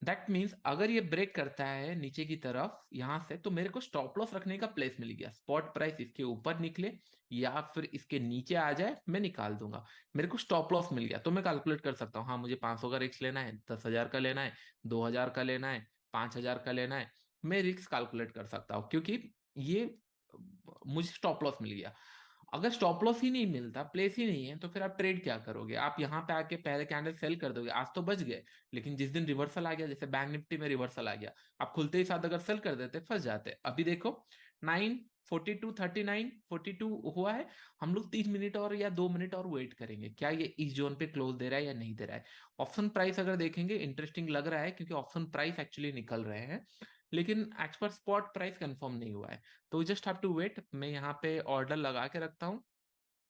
दैट मीन्स अगर ये ब्रेक करता है नीचे की तरफ यहां से, तो मेरे को स्टॉप लॉस रखने का प्लेस मिल गया। स्पॉट प्राइस इसके ऊपर निकले या फिर इसके नीचे आ जाए, मैं निकाल दूंगा। मेरे को स्टॉप लॉस मिल गया, तो मैं कैलकुलेट कर सकता हूँ, हाँ मुझे 500 का रिस्क लेना है, 10,000 का लेना है, 2,000 का लेना है, 5,000 का लेना है। मैं रिस्क कैलकुलेट कर सकता हूँ, क्योंकि ये मुझे स्टॉप लॉस मिल गया। अगर स्टॉप लॉस ही नहीं मिलता, प्लेस ही नहीं है, तो फिर आप ट्रेड क्या करोगे? आप यहाँ पे आके पहले कैंडल सेल कर दोगे, आज तो बच गए, लेकिन जिस दिन रिवर्सल आ गया, जैसे बैंक निफ्टी में रिवर्सल आ गया, आप खुलते ही साथ अगर सेल कर देते फंस जाते। अभी देखो 9:42:39 हुआ है, हम लोग 3 मिनट और या 2 मिनट और वेट करेंगे, क्या ये इस जोन पे क्लोज दे रहा है या नहीं दे रहा है। ऑप्शन प्राइस अगर देखेंगे इंटरेस्टिंग लग रहा है, क्योंकि ऑप्शन प्राइस एक्चुअली निकल रहे हैं, लेकिन as per spot price confirm नहीं हुआ है। तो जस्ट हैव टू वेट। मैं यहाँ पे ऑर्डर लगा के रखता हूँ,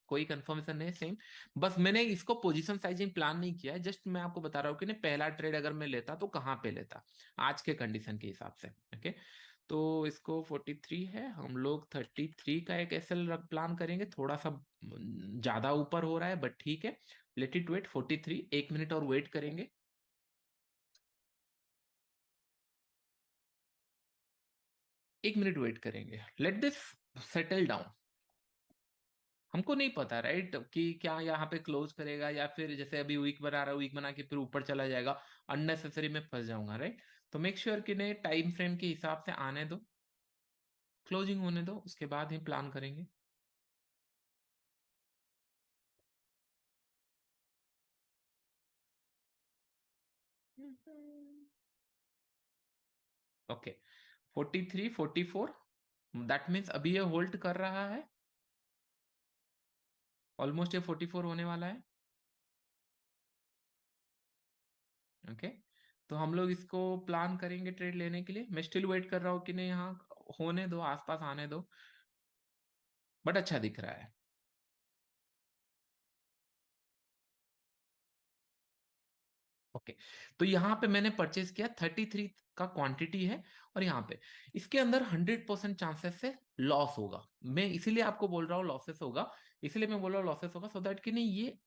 कोई कंफर्मेशन नहीं, सेम। बस मैंने इसको पोजीशन साइजिंग प्लान नहीं किया है, जस्ट मैं आपको बता रहा हूँ कि नहीं, पहला ट्रेड अगर मैं लेता तो कहाँ पे लेता आज के कंडीशन के हिसाब से। ओके, तो इसको 43 है, हम लोग 33 का एक एसएल प्लान करेंगे। थोड़ा सा ज्यादा ऊपर हो रहा है, बट ठीक है, लेट इट वेट 43, 1 मिनट और वेट करेंगे। 1 मिनट वेट करेंगे, लेट दिस सेटल डाउन। हमको नहीं पता राइट कि क्या यहाँ पे क्लोज करेगा, या फिर जैसे अभी वीक बना रहा है, वीक बना के फिर ऊपर चला जाएगा, अननेसेसरी में फंस जाऊंगा, राइट। तो मेक श्योर कि नहीं, टाइम फ्रेम के हिसाब से आने दो, क्लोजिंग होने दो, उसके बाद ही प्लान करेंगे। ओके, 43, 44, दैट मीन्स अभी ये होल्ड कर रहा है, ऑलमोस्ट ये 44 होने वाला है। ओके, तो हम लोग इसको प्लान करेंगे ट्रेड लेने के लिए। मैं स्टिल वेट कर रहा हूँ कि नहीं, यहाँ होने दो, आसपास आने दो, बट अच्छा दिख रहा है। ओके, तो यहाँ पे मैंने परचेज किया 33 का क्वांटिटी है, और यहाँ पे इसके अंदर 100% चांसेस से लॉस होगा। मैं इसीलिए आपको बोल रहा हूँ लॉसेस होगा, इसलिए मैं बोल रहा हूँ लॉसेस होगा, सो दैट कि नहीं, ये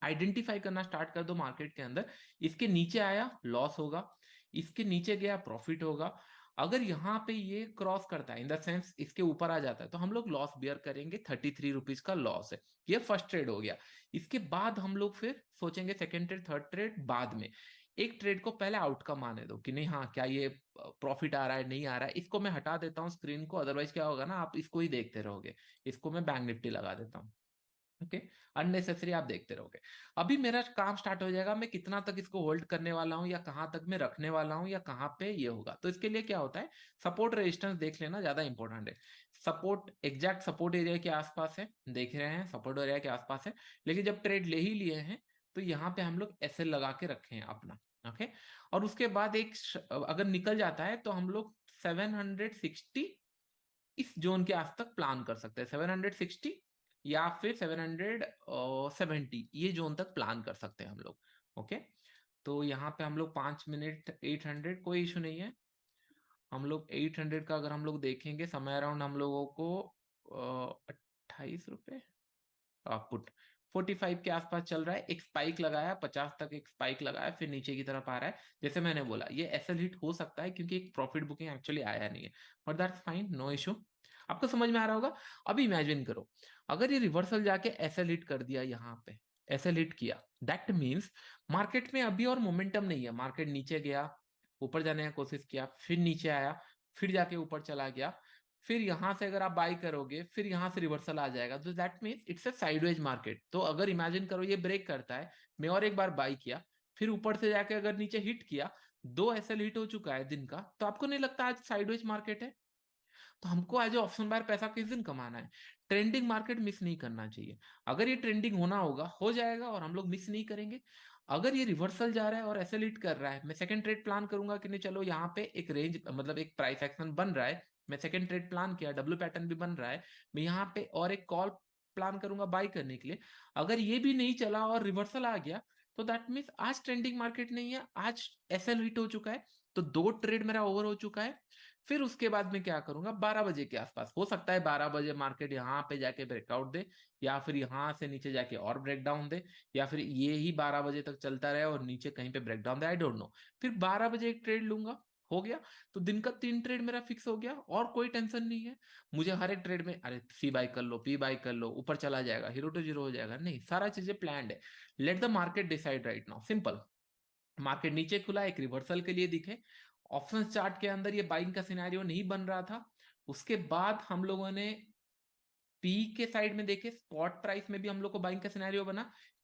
आइडेंटिफाई करना स्टार्ट कर दो मार्केट के अंदर। इसके नीचे आया लॉस होगा, इसके नीचे गया प्रॉफिट होगा। अगर यहाँ पे ये क्रॉस करता है, इन द सेंस इसके ऊपर आ जाता है, तो हम लोग लॉस बियर करेंगे, 33 रुपीज का लॉस है। ये फर्स्ट ट्रेड हो गया। इसके बाद हम लोग फिर सोचेंगे सेकेंड ट्रेड, थर्ड ट्रेड बाद में। एक ट्रेड को पहले आउटकम आने दो कि नहीं, हाँ क्या ये प्रॉफिट आ रहा है, नहीं आ रहा है। इसको मैं हटा देता हूँ स्क्रीन को, अदरवाइज क्या होगा ना, आप इसको ही देखते रहोगे। इसको मैं बैंक निफ्टी लगा देता हूँ। ओके, अननेसेसरी आप देखते रहोगे। अभी मेरा काम स्टार्ट हो जाएगा, मैं कितना तक इसको होल्ड करने वाला हूं, या कहां तक मैं रखने वाला हूं, या कहां पे ये होगा। तो इसके लिए क्या होता है, सपोर्ट रेजिस्टेंस देख लेना ज्यादा इंपॉर्टेंट है। सपोर्ट, एग्जैक्ट सपोर्ट एरिया के आसपास है, देख रहे हैं सपोर्ट एरिया के आसपास है। लेकिन जब ट्रेड ले ही लिए हैं, तो यहाँ पे हम लोग एसएल लगा के रखे हैं अपना। ओके, और उसके बाद अगर निकल जाता है, तो हम लोग 760 इस जोन के आस तक प्लान कर सकते हैं। 760 या फिर 770, ये जोन तक प्लान कर सकते हैं हम लोग। ओके, तो यहाँ पे हम लोग 5 मिनट 800, कोई इशू नहीं है। हम लोग 800 का अगर हम लोग देखेंगे, समय अराउंड हम लोगों को 28 रुपये पुट 45 के आसपास चल रहा है। एक स्पाइक लगाया 50 तक, एक स्पाइक लगाया, फिर नीचे की तरफ आ रहा है। जैसे मैंने बोला, ये एसएल हिट हो सकता है क्योंकि एक प्रॉफिट बुकिंग एक्चुअली आया नहीं है, but that's fine, no issue. आपको समझ में आ रहा होगा। अभी इमेजिन करो, अगर ये रिवर्सल जाके एसएल हिट कर दिया, यहाँ पे एसएल हिट किया, दैट मीन्स मार्केट में अभी और मोमेंटम नहीं है। मार्केट नीचे गया, ऊपर जाने का कोशिश किया, फिर नीचे आया, फिर जाके ऊपर चला गया, फिर यहां से अगर आप बाई करोगे, फिर यहां से रिवर्सल आ जाएगा, तो that means it's a sideways market. तो अगर इमेजिन करो ये ब्रेक करता है, मैं और एक बार बाई किया, फिर ऊपर से जाके अगर नीचे हिट किया, दो एसएल हिट हो चुका है दिन का, तो आपको नहीं लगता आज साइडवेज मार्केट है? तो हमको आज ऑप्शन बायर पैसा किस दिन कमाना है? ट्रेंडिंग मार्केट मिस नहीं करना चाहिए। अगर ये ट्रेंडिंग होना होगा, हो जाएगा, और हम लोग मिस नहीं करेंगे। अगर ये रिवर्सल जा रहा है और एसएल हिट कर रहा है, मैं सेकंड ट्रेड प्लान करूंगा कि नहीं, चलो यहाँ पे एक रेंज, मतलब एक प्राइस एक्शन बन रहा है, मैं सेकंड ट्रेड प्लान किया, डब्ल्यू पैटर्न भी बन रहा है, मैं यहाँ पे और एक कॉल प्लान करूंगा बाई करने के लिए। अगर ये भी नहीं चला और रिवर्सल आ गया, तो दैट मीन्स आज ट्रेंडिंग मार्केट नहीं है, आज एसएल हिट हो चुका है। तो दो ट्रेड मेरा ओवर हो चुका है। फिर उसके बाद में क्या करूंगा, 12 बजे के आसपास, हो सकता है 12 बजे मार्केट यहाँ पे जाके ब्रेकआउट दे, या फिर यहाँ से नीचे जाके और ब्रेकडाउन दे, या फिर ये ही 12 बजे तक चलता रहे और नीचे कहीं पे breakdown they, I don't no. फिर 12 बजे एक ट्रेड लूंगा, हो गया। तो दिन का 3 ट्रेड मेरा फिक्स हो गया, और कोई टेंशन नहीं है मुझे हर एक ट्रेड में। अरे सी बाई कर लो, पी बाई कर लो, ऊपर चला जाएगा, हीरो टू जीरो हो जाएगा, नहीं, सारा चीजें प्लान्ड है। Let the market decide right now, simple. Market नीचे खुला, एक रिवर्सल के लिए दिखे, ऑप्शन चार्ट के अंदर ये बाइंग का सिनेरियो नहीं बन रहा था। उसके बाद हम लोगों ने पी के साइड में देखे, स्पॉट प्राइस में भी हम लोग को बाइंग का सिनेरियो बना,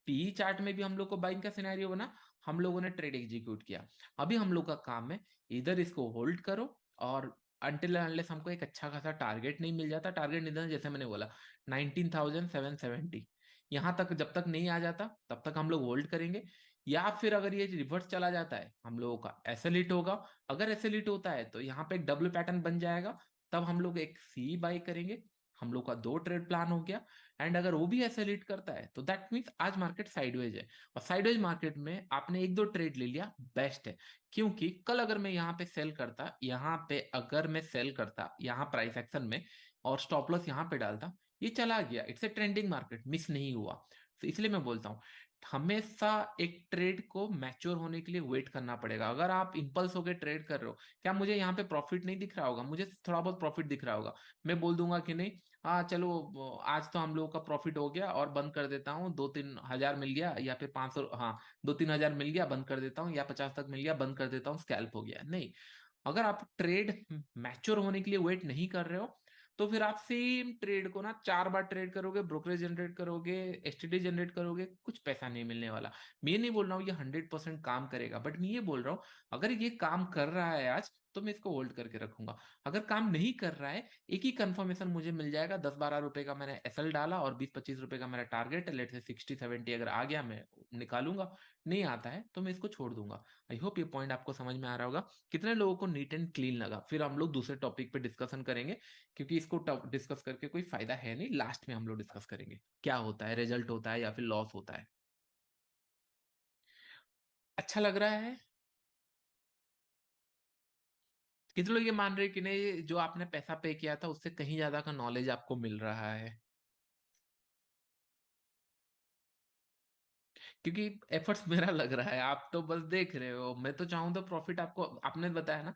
पी चार्ट में भी हम लोग को बाइंग का सिनेरियो बना। हम लोगों ने ट्रेड एग्जीक्यूट किया। अभी हम लोग का काम है, इधर इसको होल्ड करो, और अनटिल अनलेस हमको एक अच्छा खासा टारगेट नहीं मिल जाता। टारगेट नहीं, जैसे मैंने बोला 19,770, यहां तक जब तक नहीं आ जाता, तब तक हम लोग होल्ड करेंगे। या फिर अगर ये रिवर्स चला जाता है, हम लोगों का एसएलिट होगा। अगर एसएलिट होता है, तो यहाँ पे एक डब्ल्यू पैटर्न बन जाएगा, तब हम लोग एक सी बाई करेंगे। हम लोग का दो ट्रेड प्लान हो गया। एंड अगर वो भी ऐसे लीड करता है, तो दैट मीन्स आज मार्केट साइडवेज है। और साइडवेज मार्केट में आपने एक दो ट्रेड ले लिया, बेस्ट है। क्योंकि कल अगर मैं यहाँ पे सेल करता, यहाँ पे अगर मैं सेल करता, यहाँ प्राइस एक्शन में, और स्टॉप लॉस यहाँ पे डालता, ये चला गया, it's a trending market, miss नहीं हुआ। तो इसलिए मैं बोलता हूँ, हमेशा एक ट्रेड को मैच्योर होने के लिए वेट करना पड़ेगा। अगर आप इंपल्स होकर ट्रेड कर रहे हो, क्या मुझे यहाँ पे प्रॉफिट नहीं दिख रहा होगा? मुझे थोड़ा बहुत प्रॉफिट दिख रहा होगा, मैं बोल दूंगा कि नहीं, हाँ चलो, आज तो हम लोगों का प्रॉफिट हो गया और बंद कर देता हूँ, 2-3 हजार मिल गया, या फिर 500, हाँ 2-3 हजार मिल गया, बंद कर देता हूँ, या 50 तक मिल गया, बंद कर देता हूँ, स्कैल्प हो गया। नहीं, अगर आप ट्रेड मैच्योर होने के लिए वेट नहीं कर रहे हो, तो फिर आप सेम ट्रेड को ना 4 बार ट्रेड करोगे, ब्रोकरेज जनरेट करोगे, एसटीडी जनरेट करोगे, कुछ पैसा नहीं मिलने वाला। मैं ये नहीं बोल रहा हूँ ये 100% काम करेगा, बट मैं ये बोल रहा हूँ, अगर ये काम कर रहा है आज, तो मैं इसको होल्ड करके रखूंगा। अगर काम नहीं कर रहा है, एक ही कंफर्मेशन मुझे मिल जाएगा, 10-12 रुपए का मैंने एसएल डाला, और 20-25 रुपए का मेरा टारगेट है, लेट से 60-70 अगर आ गया, मैं निकालूंगा। नहीं आता है तो मैं इसको छोड़ दूंगा। आई होप ये पॉइंट आपको समझ में आ रहा होगा। कितने लोगों को नीट एंड क्लीन लगा? फिर हम लोग दूसरे टॉपिक पे डिस्कशन करेंगे, क्योंकि इसको डिस्कस करके कोई फायदा है नहीं। लास्ट में हम लोग डिस्कस करेंगे क्या होता है, रिजल्ट होता है या फिर लॉस होता है। अच्छा लग रहा है? कितने लोग ये मान रहे हैं कि नहीं, जो आपने पैसा पे किया था उससे कहीं ज्यादा का नॉलेज आपको मिल रहा है? क्योंकि एफर्ट्स मेरा लग रहा है, आप तो बस देख रहे हो। मैं तो चाहूँ तो प्रॉफिट आपको, आपने बताया ना,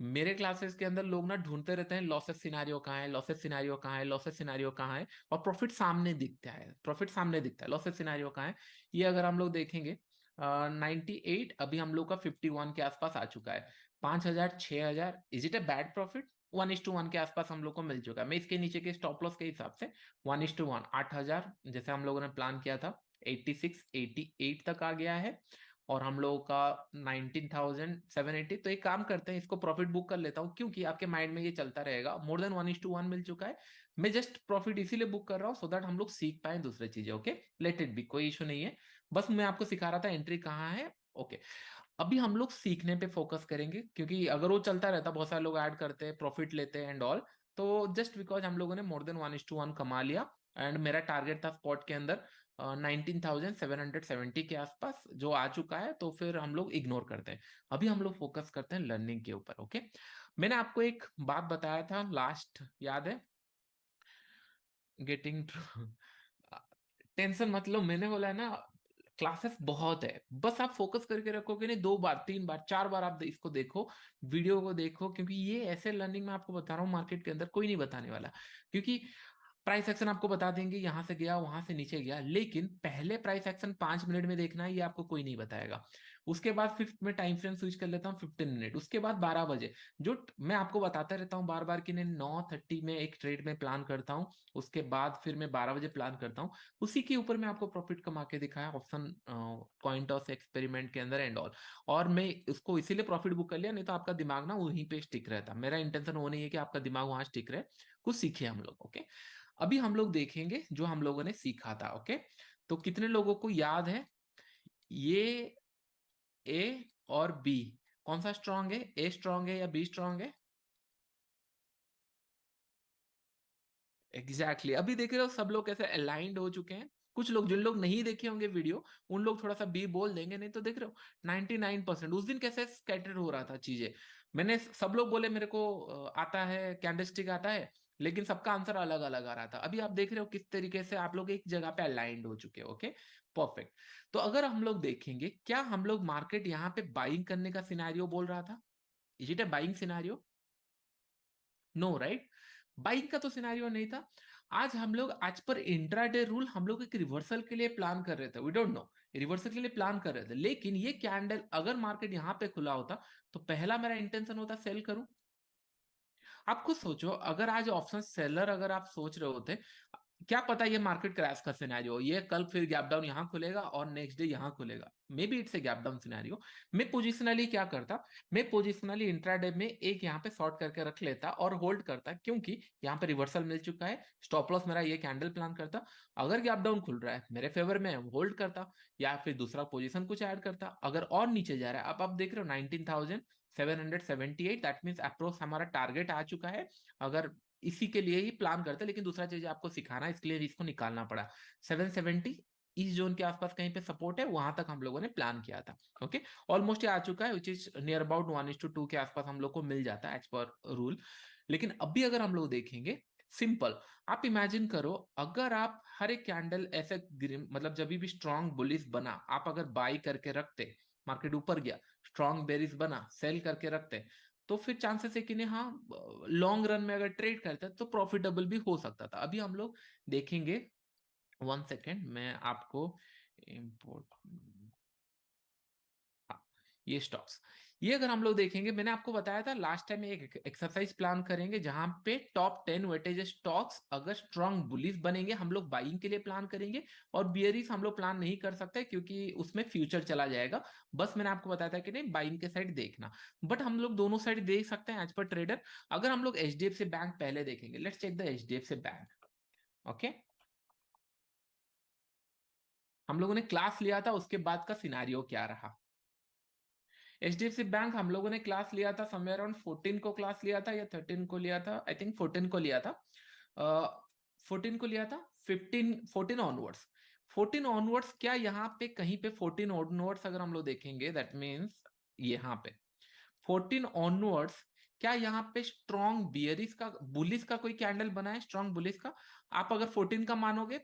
मेरे क्लासेस के अंदर लोग ना ढूंढते रहते हैं लॉसेस सिनारियो कहाँ है, लॉसेस सिनारियो कहाँ है, लॉसेस सिनारियो कहाँ है, और प्रॉफिट सामने दिखता है, प्रॉफिट सामने दिखता है, लॉसेस सिनारियो कहाँ है। ये अगर हम लोग देखेंगे 98, अभी हम लोग का 51 के आसपास आ चुका है। 5,000, 6,000, is it a bad profit? 1:1 के आसपास हम लोग को मिल चुका है। मैं इसके नीचे के स्टॉप लॉस के हिसाब से 1:1, 8,000 जैसे हम लोगों ने प्लान किया था, 86, 88 तक आ गया है। और हम लोगों का 19,780। तो एक काम करते हैं, इसको प्रॉफिट बुक कर लेता हूँ, क्योंकि आपके माइंड में ये चलता रहेगा मोर देन 1:1 मिल चुका है। मैं जस्ट प्रॉफिट इसीलिए बुक कर रहा हूँ, सो दैट हम लोग सीख पाए दूसरे चीजें। ओके, लेट इट बी, कोई इशू नहीं है। बस मैं आपको सिखा रहा था एंट्री कहाँ है। ओके, अभी हम लोग सीखने पे फोकस करेंगे, क्योंकि अगर वो चलता रहता, बहुत सारे लोग ऐड करते हैं, प्रॉफिट लेते हैं एंड ऑल, तो जस्ट बिकॉज हम लोगों ने मोर देन 1:1 कमा लिया, एंड मेरा टारगेट था स्पॉट के अंदर 19,770 के आसपास जो आ चुका है, तो फिर हम लोग इग्नोर करते हैं। अभी हम लोग फोकस करते हैं लर्निंग के ऊपर। ओके, मैंने आपको एक बात बताया था लास्ट, याद है? गेटिंग टेंशन मतलब, मैंने बोला है ना, क्लासेस बहुत है, बस आप फोकस करके रखोगे नहीं, 2 बार, 3 बार, 4 बार आप इसको देखो, वीडियो को देखो, क्योंकि ये ऐसे लर्निंग मैं आपको बता रहा हूँ, मार्केट के अंदर कोई नहीं बताने वाला। क्योंकि प्राइस एक्शन आपको बता देंगे, यहां से गया, वहां से नीचे गया, लेकिन पहले प्राइस एक्शन 5 मिनट में देखना है, ये आपको कोई नहीं बताएगा। उसके बाद फिर मैं टाइम फ्रेम स्विच कर लेता हूँ 15 मिनट, उसके बाद 12 बजे। मैं आपको बताता रहता हूँ बार बार कि मैं 9:30 में एक ट्रेड में प्लान करता हूँ, उसके बाद फिर मैं 12 बजे प्लान करता हूँ। उसी के ऊपर मैं आपको प्रॉफिट कमा के दिखाया, ऑप्शन कॉइन टॉस एक्सपेरिमेंट के अंदर एंड ऑल। और मैं इसको इसीलिए प्रॉफिट बुक कर लिया, नहीं तो आपका दिमाग ना वहीं पे स्टिक रहता। मेरा इंटेंशन वो नहीं है कि आपका दिमाग वहां स्टिक रहे, कुछ सीखे हम लोग। ओके, अभी हम लोग देखेंगे जो हम लोगों ने सीखा था। ओके, तो कितने लोगों को याद है ये ए और बी कौन सा स्ट्रांग है? ए स्ट्रांग है या बी स्ट्रांग है? एग्जैक्टली, अभी देख रहे हो सब लोग कैसे अलाइंड हो चुके हैं। कुछ लोग, जिन लोग नहीं देखे होंगे वीडियो, उन लोग थोड़ा सा बी बोल देंगे, नहीं तो देख रहे हो 99%। उस दिन कैसे स्कैटर हो रहा था चीजें, मैंने सब लोग बोले मेरे को आता है, कैंडलस्टिक आता है, लेकिन सबका आंसर अलग अलग आ रहा था। अभी आप देख रहे हो किस तरीके से आप लोग एक जगह पे अलाइंड हो चुके हो। Okay, perfect. तो अगर हम लोग देखेंगे, क्या हम लोग मार्केट यहाँ पे बाइंग करने का सिनेरियो बोल रहा था? Is it a buying scenario? No, right? Buying का तो सिनेरियो नहीं था। आज हम लोग, आज पर इंट्राडे रूल, हम लोग एक रिवर्सल के लिए प्लान कर रहे थे, वी डोंट नो, रिवर्सल के लिए प्लान कर रहे थे। लेकिन ये कैंडल अगर मार्केट यहाँ पे खुला होता, तो पहला मेरा इंटेंशन होता सेल करूं। आप खुद सोचो, अगर आज ऑप्शन सेलर अगर आप सोच रहे होते, क्या पता ये मार्केट क्रैश का सिनेरियो, ये कल फिर गैप डाउन यहाँ खुलेगा और नेक्स्ट डे यहाँ खुलेगा, may be it's a gap down scenario. मैं पोजिशनली क्या करता, मैं पोजिशनली इंट्राडे में एक यहाँ पे शॉर्ट करके रख लेता और होल्ड करता, क्योंकि यहाँ पे रिवर्सल मिल चुका है, स्टॉप लॉस मेरा ये कैंडल प्लान करता। अगर गैप डाउन खुल रहा है मेरे फेवर में, होल्ड करता, या फिर दूसरा पोजीशन कुछ ऐड करता। अगर और नीचे जा रहा है, अब आप देख रहे हो 19,778, दैट मीन्स अप्रोक्स हमारा टारगेट आ चुका है। अगर इसी के लिए ही प्लान करते, लेकिन दूसरा चीज आपको सिखाना, इसके लिए इसको निकालना पड़ा। 770 इस जोन के आसपास कहीं पे सपोर्ट है, वहां तक हम लोगों ने प्लान किया था। ओके, ऑलमोस्ट ये आ चुका है, विच इज नियर अबाउट 1:2 के आसपास हम लोग को मिल जाता है एज पर रूल। लेकिन अभी अगर हम लोग देखेंगे, सिंपल, आप इमेजिन करो, अगर आप हर एक कैंडल ऐसे मतलब जब भी स्ट्रॉन्ग बुलिश बना, आप अगर बाई करके रखते, मार्केट ऊपर गया, स्ट्रॉन्ग बेरिस बना, सेल करके रखते, तो फिर चांसेस है कि नहीं, हाँ, लॉन्ग रन में अगर ट्रेड करते हैं तो प्रॉफिटेबल भी हो सकता था। अभी हम लोग देखेंगे, 1 सेकेंड, मैं आपको इम्पोर्ट, हाँ, ये स्टॉक्स, ये अगर हम लोग देखेंगे, मैंने आपको बताया था लास्ट टाइम एक एक्सरसाइज प्लान करेंगे जहां पे टॉप 10 वेटेज स्टॉक्स अगर स्ट्रॉन्ग बुलिश बनेंगे, हम लोग बाइंग के लिए प्लान करेंगे, और बियरिश हम लोग प्लान नहीं कर सकते क्योंकि उसमें फ्यूचर चला जाएगा। बस मैंने आपको बताया था कि नहीं, बाइंग के साइड देखना, बट हम लोग दोनों साइड देख सकते हैं एज पर ट्रेडर। अगर हम लोग एचडीएफसी बैंक पहले देखेंगे, let's check the HDFC bank. Okay, हम लोगों ने क्लास लिया था, उसके बाद का सिनारियो क्या रहा? एचडीएफसी बैंक हम लोगों ने क्लास लिया था, समवेयर अराउंड 14 को क्लास लिया था या 13 को लिया था, आई थिंक 14 को लिया था। 14 को लिया था, 15, 14 ऑनवर्ड्स, 14 ऑनवर्ड्स, क्या यहाँ पे कहीं पे 14 ऑनवर्ड्स अगर हम लोग देखेंगे, दैट मीन्स यहाँ पे 14 ऑनवर्ड्स, क्या यहाँ पे स्ट्रॉन्ग बियरिस का, बुलिस का कोई कैंडल बना है, स्ट्रॉन्ग बुलिस का? आप अगर 14 का मानोगे,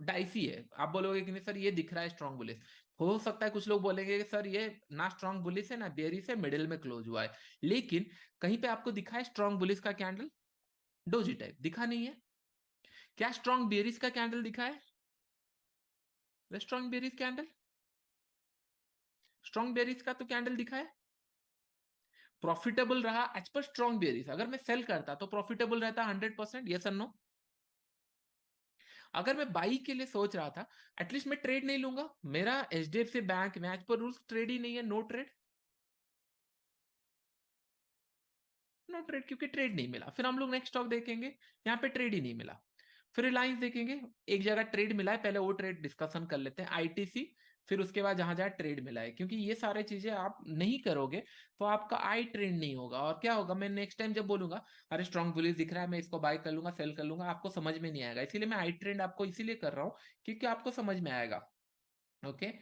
डाइसी है, आप बोलोगे कि नहीं सर ये दिख रहा है स्ट्रॉन्ग बुलिस। हो सकता है कुछ लोग बोलेंगे कि सर ये ना स्ट्रॉन्ग बुलिस है ना बेयरिस है, मिडिल में क्लोज हुआ है। लेकिन कहीं पे आपको दिखा है स्ट्रॉन्ग बुलिस का कैंडल? डोजी टाइप दिखा नहीं है। क्या स्ट्रॉन्ग बेयरिस का कैंडल दिखा है? स्ट्रॉन्ग बेयरिस कैंडल, स्ट्रॉन्ग बेयरिस का तो कैंडल दिखा है। प्रॉफिटेबल रहा एज पर स्ट्रॉन्ग बेयरिस। अगर मैं सेल करता तो प्रॉफिटेबल रहता 100%, यस और नो? अगर मैं बाई के लिए सोच रहा था, एटलीस्ट मैं ट्रेड नहीं लूंगा, मेरा एचडीएफसी बैंक में एज पर रूल्स ट्रेड ही नहीं है, नो ट्रेड, नो ट्रेड, क्योंकि ट्रेड नहीं मिला। फिर हम लोग नेक्स्ट स्टॉक देखेंगे, यहाँ पे ट्रेड ही नहीं मिला। फिर रिलायंस देखेंगे, एक जगह ट्रेड मिला है, पहले वो ट्रेड डिस्कशन कर लेते हैं, आईटीसी। फिर उसके बाद जहां जहां ट्रेड मिला है, क्योंकि ये सारे चीजें आप नहीं करोगे तो आपका आई ट्रेंड नहीं होगा। और क्या होगा, मैं नेक्स्ट टाइम जब बोलूंगा अरे स्ट्रॉन्ग बुलिस दिख रहा है, मैं इसको बाय कर लूंगा, सेल कर लूंगा, आपको समझ में नहीं आएगा। इसीलिए मैं आई ट्रेंड आपको इसीलिए कर रहा हूँ क्योंकि आपको समझ में आएगा। ओके,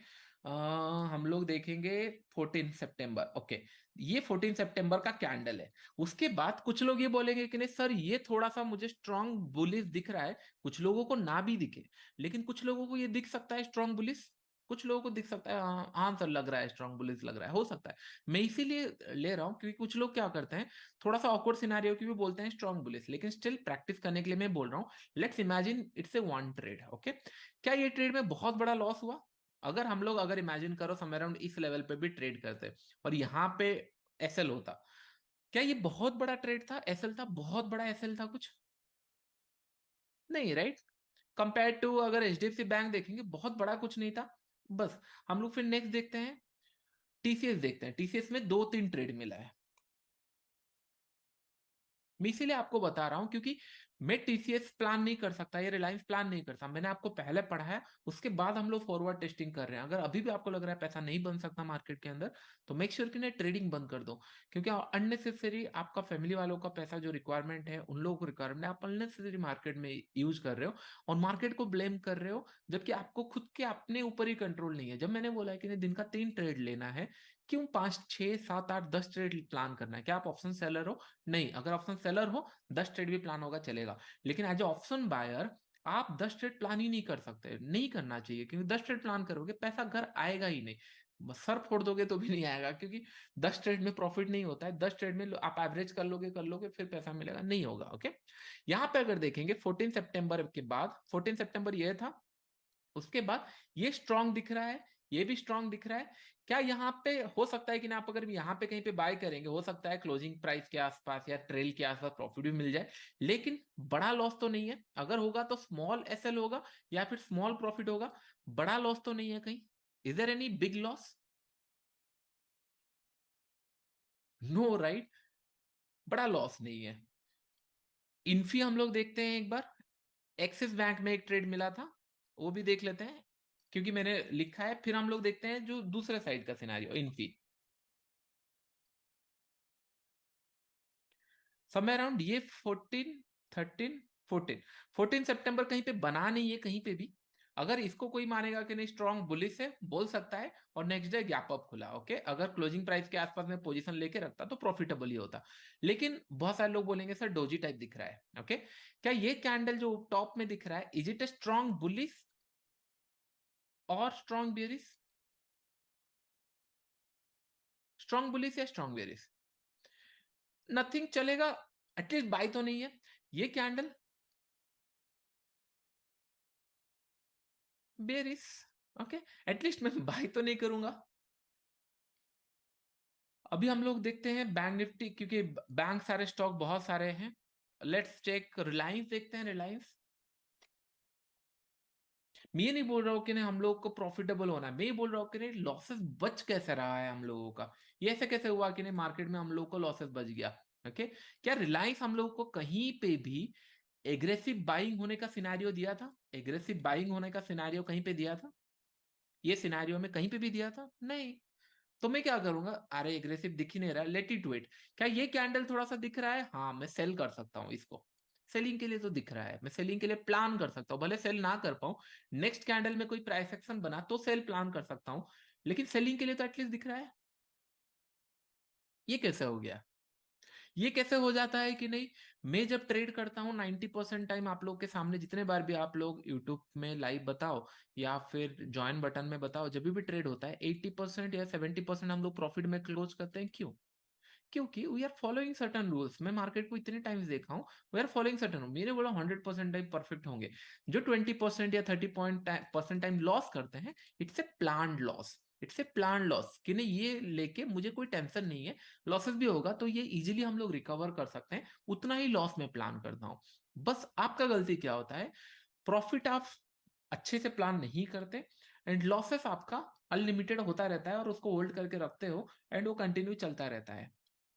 हम लोग देखेंगे 14 सितंबर। ओके, ये 14 सितंबर का कैंडल है। उसके बाद कुछ लोग ये बोलेंगे कि नहीं सर ये थोड़ा सा मुझे स्ट्रांग बुलिस दिख रहा है। कुछ लोगों को ना भी दिखे, लेकिन कुछ लोगों को ये दिख सकता है स्ट्रांग बुलिस। कुछ लोगों को दिख सकता है, हाँ हाँ सर लग रहा है स्ट्रांग बुलिस लग रहा है, हो सकता है। मैं इसीलिए ले रहा हूँ क्योंकि कुछ लोग क्या करते हैं, थोड़ा सा ऑकवर्ड सिनेरियो की भी बोलते हैं स्ट्रांग बुलिस, लेकिन स्टिल प्रैक्टिस करने के लिए मैं बोल रहा हूँ। Let's imagine it's a one trade. Okay, क्या ये ट्रेड में बहुत बड़ा लॉस हुआ? अगर हम लोग अगर इमेजिन करो समवेयर अराउंड इस लेवल पे भी ट्रेड करते और यहाँ पे एसएल होता, क्या ये बहुत बड़ा ट्रेड था? एसएल था, बहुत बड़ा एसएल था कुछ? नहीं, राइट? कंपेयर टू अगर एचडीएफसी बैंक देखेंगे, बहुत बड़ा कुछ नहीं था। बस हम लोग फिर नेक्स्ट देखते हैं, टीसीएस देखते हैं। टीसीएस में दो तीन ट्रेड मिला है। मैं इसीलिए आपको बता रहा हूं क्योंकि मैं टीसीएस प्लान नहीं कर सकता, ये रिलायंस प्लान नहीं करता। मैंने आपको पहले पढ़ाया, उसके बाद हम लोग फॉरवर्ड टेस्टिंग कर रहे हैं। अगर अभी भी आपको लग रहा है पैसा नहीं बन सकता मार्केट के अंदर, तो मेक श्योर कि ना ट्रेडिंग बंद कर दो। क्योंकि अननेसेसरी आपका फैमिली वालों का पैसा जो रिक्वायरमेंट है, उन लोगों को रिक्वायरमेंट है, आप अननेसेसरी मार्केट में यूज कर रहे हो और मार्केट को ब्लेम कर रहे हो, जबकि आपको खुद के अपने ऊपर ही कंट्रोल नहीं है। जब मैंने बोला है कि दिन का 3 ट्रेड लेना है, क्यों 5 6 7 8 10 ट्रेड प्लान करना है? क्या आप ऑप्शन सेलर हो? नहीं। अगर ऑप्शन सेलर हो, 10 ट्रेड भी प्लान होगा चलेगा, लेकिन एज ए ऑप्शन बायर आप 10 ट्रेड प्लान ही नहीं कर सकते, नहीं करना चाहिए। क्योंकि 10 ट्रेड प्लान करोगे पैसा घर आएगा ही नहीं, सर फोड़ दोगे तो भी नहीं आएगा, क्योंकि 10 ट्रेड में प्रॉफिट नहीं होता है। 10 ट्रेड में आप एवरेज कर लोगे फिर पैसा मिलेगा नहीं होगा। ओके, यहाँ पे अगर देखेंगे 14 सितंबर के बाद, 14 सितंबर ये था, उसके बाद ये स्ट्रांग दिख रहा है, ये भी स्ट्रांग दिख रहा है। क्या यहाँ पे हो सकता है कि ना आप अगर यहाँ पे कहीं पे बाय करेंगे, हो सकता है क्लोजिंग प्राइस के आसपास या ट्रेल के आसपास प्रॉफिट भी मिल जाए, लेकिन बड़ा लॉस तो नहीं है। अगर होगा तो स्मॉल एसएल होगा या फिर स्मॉल प्रॉफिट होगा, बड़ा लॉस तो नहीं है कहीं। Is there any big loss? No, right? बड़ा लॉस नहीं है। इन्फी हम लोग देखते हैं एक बार, एक्सिस बैंक में एक ट्रेड मिला था, वो भी देख लेते हैं क्योंकि मैंने लिखा है। फिर हम लोग देखते हैं जो दूसरे साइड का सिनेरियो, इन्फी समय अराउंड ये 14 13 14 14 सितंबर कहीं पे बना नहीं है कहीं पे भी। अगर इसको कोई मानेगा कि नहीं स्ट्रॉन्ग बुलिस है, बोल सकता है, और नेक्स्ट डे गैप अप खुला। ओके, अगर क्लोजिंग प्राइस के आसपास में पोजीशन लेके रखता तो प्रॉफिटेबल ही होता। लेकिन बहुत सारे लोग बोलेंगे सर डोजी टाइप दिख रहा है। ओके, क्या ये कैंडल जो टॉप में दिख रहा है, is it a strong bullish और स्ट्रॉन्ग बेरिस? स्ट्रॉन्ग बुलिस या स्ट्रॉन्ग बेरिस? नथिंग चलेगा, एटलीस्ट बाय तो नहीं है ये कैंडल, बेरिस। ओके, एटलीस्ट मैं बाय तो नहीं करूंगा। अभी हम लोग देखते हैं बैंक निफ्टी, क्योंकि बैंक सारे स्टॉक बहुत सारे हैं। लेट्स चेक रिलायंस, देखते हैं रिलायंस। मैं ये नहीं बोल रहा हूँ कि नहीं हम लोग को प्रॉफिटेबल होना है, मैं ये बोल रहा हूँ कि नहीं लॉसेस बच कैसे रहा है हम लोगों का। ये ऐसे कैसे हुआ कि नहीं मार्केट में हम लोग को लॉसेस बच गया? ओके, क्या रिलायंस हम लोग को कहीं पे भी एग्रेसिव बाइंग होने का सिनेरियो दिया था? एग्रेसिव बाइंग होने का सिनेरियो कहीं पे दिया था? ये सिनेरियो में कहीं पे भी दिया था? नहीं। तो मैं क्या करूंगा, अरे एग्रेसिव दिख ही नहीं रहा, लेट इट वेट। क्या ये कैंडल थोड़ा सा दिख रहा है? हाँ, मैं सेल कर सकता हूँ इसको। सेलिंग के लिए तो दिख रहा है, मैं सेलिंग के लिए प्लान कर सकता हूँ, भले सेल ना कर पाऊं, नेक्स्ट कैंडल में कोई प्राइस एक्शन बना तो सेल प्लान कर सकता हूं, लेकिन सेलिंग के लिए तो एटलीस्ट दिख रहा है। ये कैसे हो गया? ये कैसे हो जाता है कि नहीं, मैं जब ट्रेड करता हूँ 90% टाइम आप लोग के सामने, जितने बार भी आप लोग यूट्यूब में लाइव बताओ या फिर ज्वाइन बटन में बताओ, जब भी ट्रेड होता है 80% या 70% हम लोग प्रॉफिट में क्लोज करते हैं। क्यों? क्योंकि we are following certain rules. मैं मार्केट को इतने टाइम्स देखा हूँ, we are following certain rule. मेरे बोला 100% टाइम परफेक्ट होंगे, जो 20% या 30% टाइम लॉस करते हैं, it's a plan loss, it's a plan loss कि नहीं, ये लेके मुझे कोई टेंशन नहीं है, लॉसेस भी होगा तो ये इजीली हम लोग रिकवर कर सकते हैं, उतना ही लॉस में प्लान करता हूँ। बस आपका गलती क्या होता है, प्रॉफिट आप अच्छे से प्लान नहीं करते, एंड लॉसेस आपका अनलिमिटेड होता रहता है और उसको होल्ड करके रखते हो, एंड वो कंटिन्यू चलता रहता है।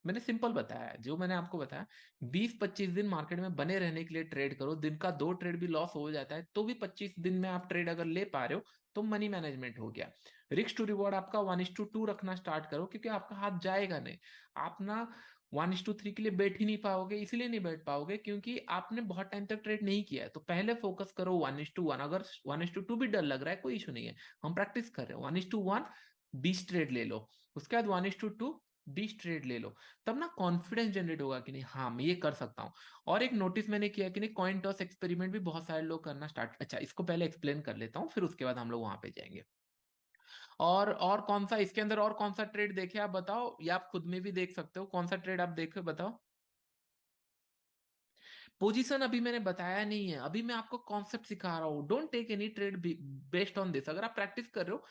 मैंने सिंपल बताया, जो मैंने आपको बताया, 20-25 दिन मार्केट में बने रहने के लिए ट्रेड करो, दिन का 2 ट्रेड भी लॉस हो जाता है तो भी 25 दिन में आप ट्रेड अगर ले पा रहे हो तो मनी मैनेजमेंट हो गया। रिस्क टू रिवॉर्ड आपका 1:2 रखना स्टार्ट करो, क्योंकि आपका हाथ जाएगा नहीं। आप ना 1:3 के लिए बैठ ही नहीं पाओगे, इसलिए नहीं बैठ पाओगे क्योंकि आपने बहुत टाइम तक ट्रेड नहीं किया है। तो पहले फोकस करो 1:1। अगर 1:2 भी डर लग रहा है, कोई इशू नहीं है, हम प्रैक्टिस कर रहे हैं। 1:1 20 ट्रेड ले लो, उसके बाद 1:2 20 ट्रेड ले लो, तब ना कॉन्फिडेंस जनरेट होगा कि नहीं, हाँ मैं ये कर सकता हूँ। और एक नोटिस मैंने किया कि नहीं, कॉइन टॉस एक्सपेरिमेंट भी बहुत सारे लोग करना स्टार्ट, अच्छा इसको पहले एक्सप्लेन कर लेता हूँ, फिर उसके बाद हम लोग वहां पे जाएंगे। और कौन सा इसके अंदर, और कौन सा ट्रेड देखे आप बताओ, या आप खुद में भी देख सकते हो, कौन सा ट्रेड आप देखे बताओ। पोजीशन अभी मैंने बताया नहीं है, अभी मैं आपको कॉन्सेप्ट सिखा रहा हूँ। Don't take any trade based on this. अगर आप प्रैक्टिस कर रहे हो,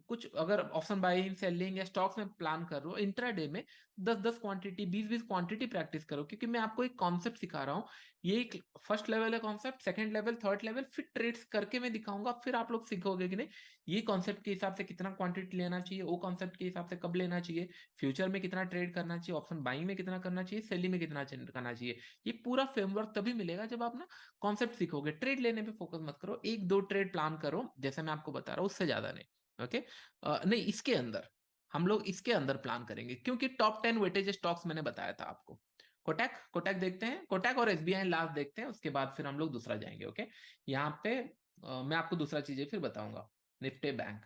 कुछ अगर ऑप्शन बाइंग सेलिंग या स्टॉक्स में प्लान कर रहे हो, इंट्राडे में 10-10 क्वांटिटी, 20-20 क्वांटिटी प्रैक्टिस करो, क्योंकि मैं आपको एक कॉन्सेप्ट सिखा रहा हूँ। ये एक फर्स्ट लेवल है concept, second level, third level, फिर ट्रेड्स करके मैं दिखाऊंगा, फिर आप लोग सीखोगे कि नहीं, ये कॉन्सेप्ट के हिसाब से कितना क्वांटिटी लेना चाहिए, वो कॉन्सेप्ट के हिसाब से कब लेना चाहिए, फ्यूचर में कितना ट्रेड करना चाहिए, ऑप्शन बाइंग में कितना करना चाहिए, सेलिंग में कितना करना चाहिए। ये पूरा फ्रेमवर्क तभी मिलेगा जब आप ना कॉन्सेप्ट सीखोगे। ट्रेड लेने पे फोकस मत करो, 1-2 ट्रेड प्लान करो जैसे मैं आपको बता रहा हूँ, उससे ज्यादा नहीं। ओके, नहीं, इसके अंदर हम लोग इसके अंदर प्लान करेंगे, क्योंकि टॉप 10 वेटेज स्टॉक्स मैंने बताया था आपको। कोटक, कोटक देखते हैं, कोटक और एसबीआई लास्ट देखते हैं, उसके बाद फिर हम लोग दूसरा जाएंगे। ओके, यहाँ पे मैं आपको दूसरा चीजें फिर बताऊंगा। निफ्टी बैंक,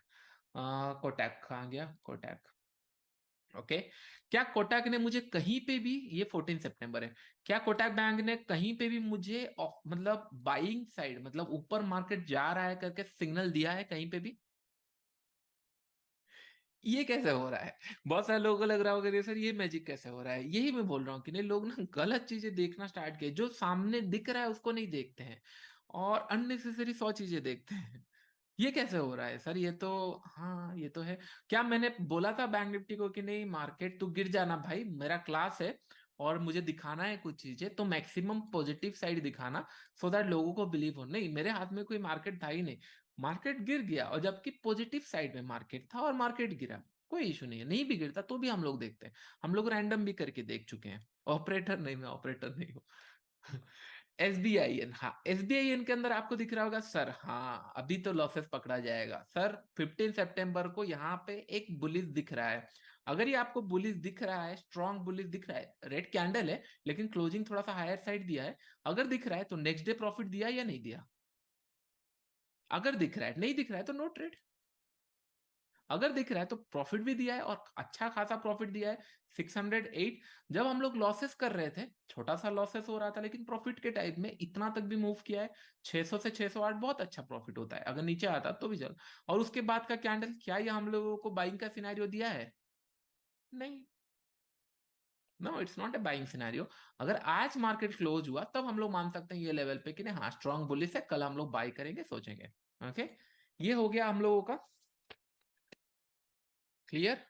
कोटक कहाँ गया, कोटक। ओके, क्या कोटक ने मुझे कहीं पे भी, ये 14 सितंबर है, क्या कोटक बैंक ने कहीं पे भी मुझे मतलब बाइंग साइड, मतलब ऊपर मार्केट जा रहा है करके सिग्नल दिया है कहीं पे भी? ये कैसे हो रहा है? बहुत सारे लोगों को लग रहा होगा कि सर ये मैजिक कैसे हो रहा है। यही मैं बोल रहा हूँ कि नहीं, लोग ना गलत चीजें देखना स्टार्ट किए, जो सामने दिख रहा है उसको नहीं देखते हैं, और अननेसेसरी 100 चीजें देखते हैं। ये कैसे हो रहा है सर? ये तो, हाँ ये तो है। क्या मैंने बोला था बैंक निफ्टी को कि नहीं मार्केट तू गिर जाना भाई, मेरा क्लास है और मुझे दिखाना है कुछ चीजें, तो मैक्सिमम पॉजिटिव साइड दिखाना, सो दैट लोगों को बिलीव हो। नहीं, मेरे हाथ में कोई मार्केट था ही नहीं, मार्केट गिर गया, और जबकि पॉजिटिव साइड में मार्केट था और मार्केट गिरा, कोई इशू नहीं है, नहीं भी गिरता तो भी हम लोग देखते हैं, हम लोग रैंडम भी करके देख चुके हैं। ऑपरेटर नहीं, मैं ऑपरेटर नहीं हूँ। एसबीआईएन, हाँ एसबीआईएन के अंदर आपको दिख रहा होगा सर, हाँ अभी तो लॉसेस पकड़ा जाएगा सर, 15 सितंबर को यहाँ पे एक बुलिश दिख रहा है। अगर ये आपको बुलिश दिख रहा है, स्ट्रॉन्ग बुलिश दिख रहा है, रेड कैंडल है लेकिन क्लोजिंग थोड़ा सा हायर साइड दिया है, अगर दिख रहा है तो नेक्स्ट डे प्रॉफिट दिया या नहीं दिया? अगर दिख रहा है, नहीं दिख रहा है तो नो ट्रेड। अगर दिख रहा है तो प्रॉफिट भी दिया है, और अच्छा खासा प्रॉफिट दिया है, 608। जब हम लोग लॉसेस कर रहे थे, छोटा सा लॉसेस हो रहा था, लेकिन प्रॉफिट के टाइप में इतना तक भी मूव किया है। 600 से 608 बहुत अच्छा प्रॉफिट होता है, अगर नीचे आता तो भी चल। और उसके बाद का कैंडल, क्या ये हम लोगों को बाइंग का सिनेरियो दिया है? नहीं, no it's not a buying scenario. अगर आज मार्केट क्लोज हुआ तब हम लोग मान सकते हैं ये लेवल पे कि नहीं, हाँ स्ट्रॉन्ग बुलिश है, कल हम लोग बाई करेंगे, सोचेंगे। ओके, ये हो गया हम लोगों का क्लियर।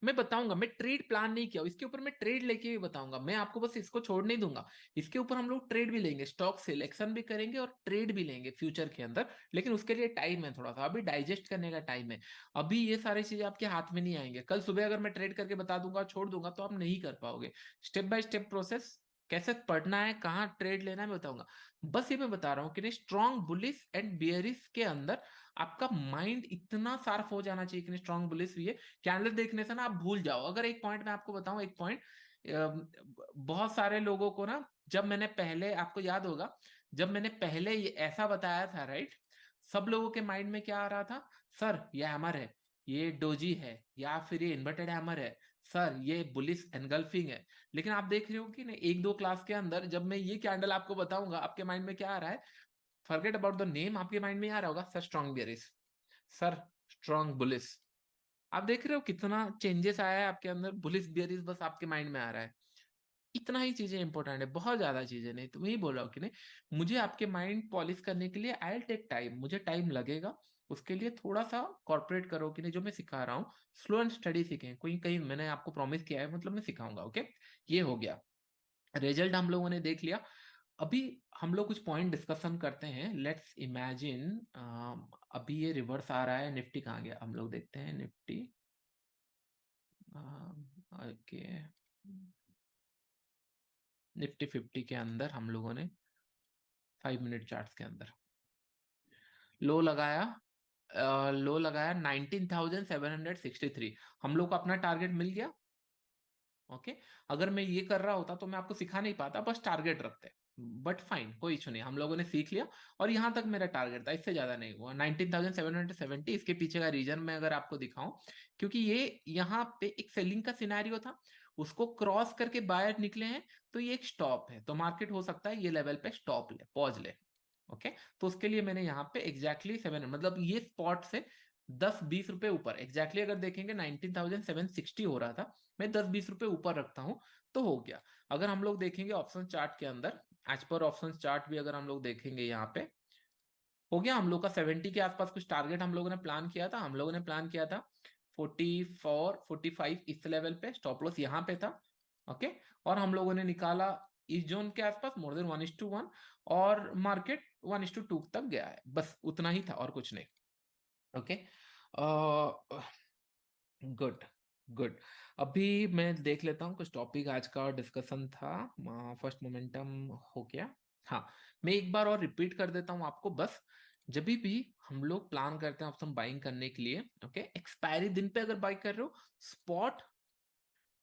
मैं बताऊंगा, मैं ट्रेड प्लान नहीं किया, इसके ऊपर मैं ट्रेड लेके भी बताऊंगा, मैं आपको बस इसको छोड़ नहीं दूंगा। इसके ऊपर हम लोग ट्रेड भी लेंगे, स्टॉक सिलेक्शन भी करेंगे और ट्रेड भी लेंगे फ्यूचर के अंदर, लेकिन उसके लिए टाइम है, थोड़ा सा अभी डाइजेस्ट करने का टाइम है। अभी ये सारी चीजें आपके हाथ में नहीं आएंगे, कल सुबह अगर मैं ट्रेड करके बता दूंगा, छोड़ दूंगा, तो आप नहीं कर पाओगे। स्टेप बाय स्टेप प्रोसेस, कैसे पढ़ना है, कहाँ ट्रेड लेना है, मैं बताऊंगा। बस ये मैं बता रहा हूँ कि स्ट्रॉन्ग बुलिश एंड बियरिश के अंदर आपका माइंड इतना शार्प हो जाना चाहिए कि स्ट्रॉन्ग बुलिश भी है, कैंडल देखने से ना आप भूल जाओ। अगर एक पॉइंट मैं आपको बताऊं, एक पॉइंट, बहुत सारे लोगों को ना जब मैंने पहले, आपको याद होगा, जब मैंने पहले ये ऐसा बताया था, राइट, सब लोगों के माइंड में क्या आ रहा था, सर ये हैमर है, ये डोजी है, या फिर ये इन्वर्टेड हैमर है, सर ये बुलिश एनगल्फिंग है। लेकिन आप देख रहे हो कि नहीं, एक दो क्लास के अंदर जब मैं ये कैंडल आपको बताऊंगा, आपके माइंड में क्या आ रहा है, फॉरगेट अबाउट द नेम, आपके माइंड में आ रहा होगा sir strong bearish, sir strong bullish. आप देख रहे हो कितना चेंजेस आया है आपके अंदर, बुलिश बेयरिश बस आपके माइंड में आ रहा है। इतना ही चीजें इंपॉर्टेंट है, बहुत ज्यादा चीजें नहीं, तो मैं ही बोल रहा हूँ कि नहीं, मुझे आपके माइंड पॉलिश करने के लिए आई विल टेक टाइम, मुझे टाइम लगेगा। उसके लिए थोड़ा सा कॉर्पोरेट करो कि नहीं, जो मैं सिखा रहा हूँ स्लो एंड स्टडी सीखें, कोई कहीं मैंने आपको प्रॉमिस किया है, मतलब मैं सिखाऊंगा, ओके। ये हो गया, रिजल्ट हम लोगों ने देख लिया। अभी हम लोग कुछ पॉइंट डिस्कशन करते हैं, लेट्स इमेजिन, अभी ये रिवर्स आ रहा है, निफ्टी कहाँ गया, हम लोग देखते हैं निफ्टी, ओके, निफ्टी 50 के अंदर हम लोगों ने 5 मिनट चार्ट्स के अंदर लो लगाया, लो लगाया 19,763, हम लोग को अपना टारगेट मिल गया, ओके। अगर मैं ये कर रहा होता तो मैं आपको सिखा नहीं पाता, बस टारगेट रखते, बट फाइन, कोई इशू नहीं, हम लोगों ने सीख लिया। और यहाँ तक मेरा टारगेट था, इससे ज्यादा नहीं हुआ, 19,770। इसके पीछे का रीजन मैं अगर आपको दिखाऊं, क्योंकि ये यहाँ पे एक सेलिंग का सिनेरियो था, उसको क्रॉस करके बायर निकले हैं, तो ये एक स्टॉप है, तो मार्केट हो सकता है ये लेवल पे स्टॉप ले, पॉज ले, ओके। तो उसके लिए मैंने यहाँ पे एग्जैक्टली 7, मतलब ये स्पॉट से 10-20 रुपए ऊपर, एग्जैक्टली अगर देखेंगे 19,760 हो रहा था, मैं 10-20 रुपए ऊपर रखता हूं, तो हो गया। अगर हम लोग देखेंगे ऑप्शन चार्ट के अंदर, एज पर ऑप्शन चार्ट भी अगर हम लोग देखेंगे, यहाँ पे हो गया हम लोग का 70 के आसपास कुछ टारगेट हम लोगों ने प्लान किया था, हम लोगों ने प्लान किया था 44-45, इस लेवल पे स्टॉप लॉस यहाँ पे था, ओके। और हम लोगों ने निकाला इस जोन के आसपास मोर देन 1:1, और मार्केट 1:2 तक गया है, बस उतना ही था और कुछ नहीं, ओके। Good, good. अभी मैं देख लेता हूँ कुछ टॉपिक आज का डिस्कशन था, फर्स्ट मोमेंटम हो गया। हाँ, मैं एक बार और रिपीट कर देता हूँ आपको, बस जब भी हम लोग प्लान करते हैं ऑप्शन बाइंग करने के लिए, ओके, एक्सपायरी दिन पे अगर बाई कर रहे हो, स्पॉट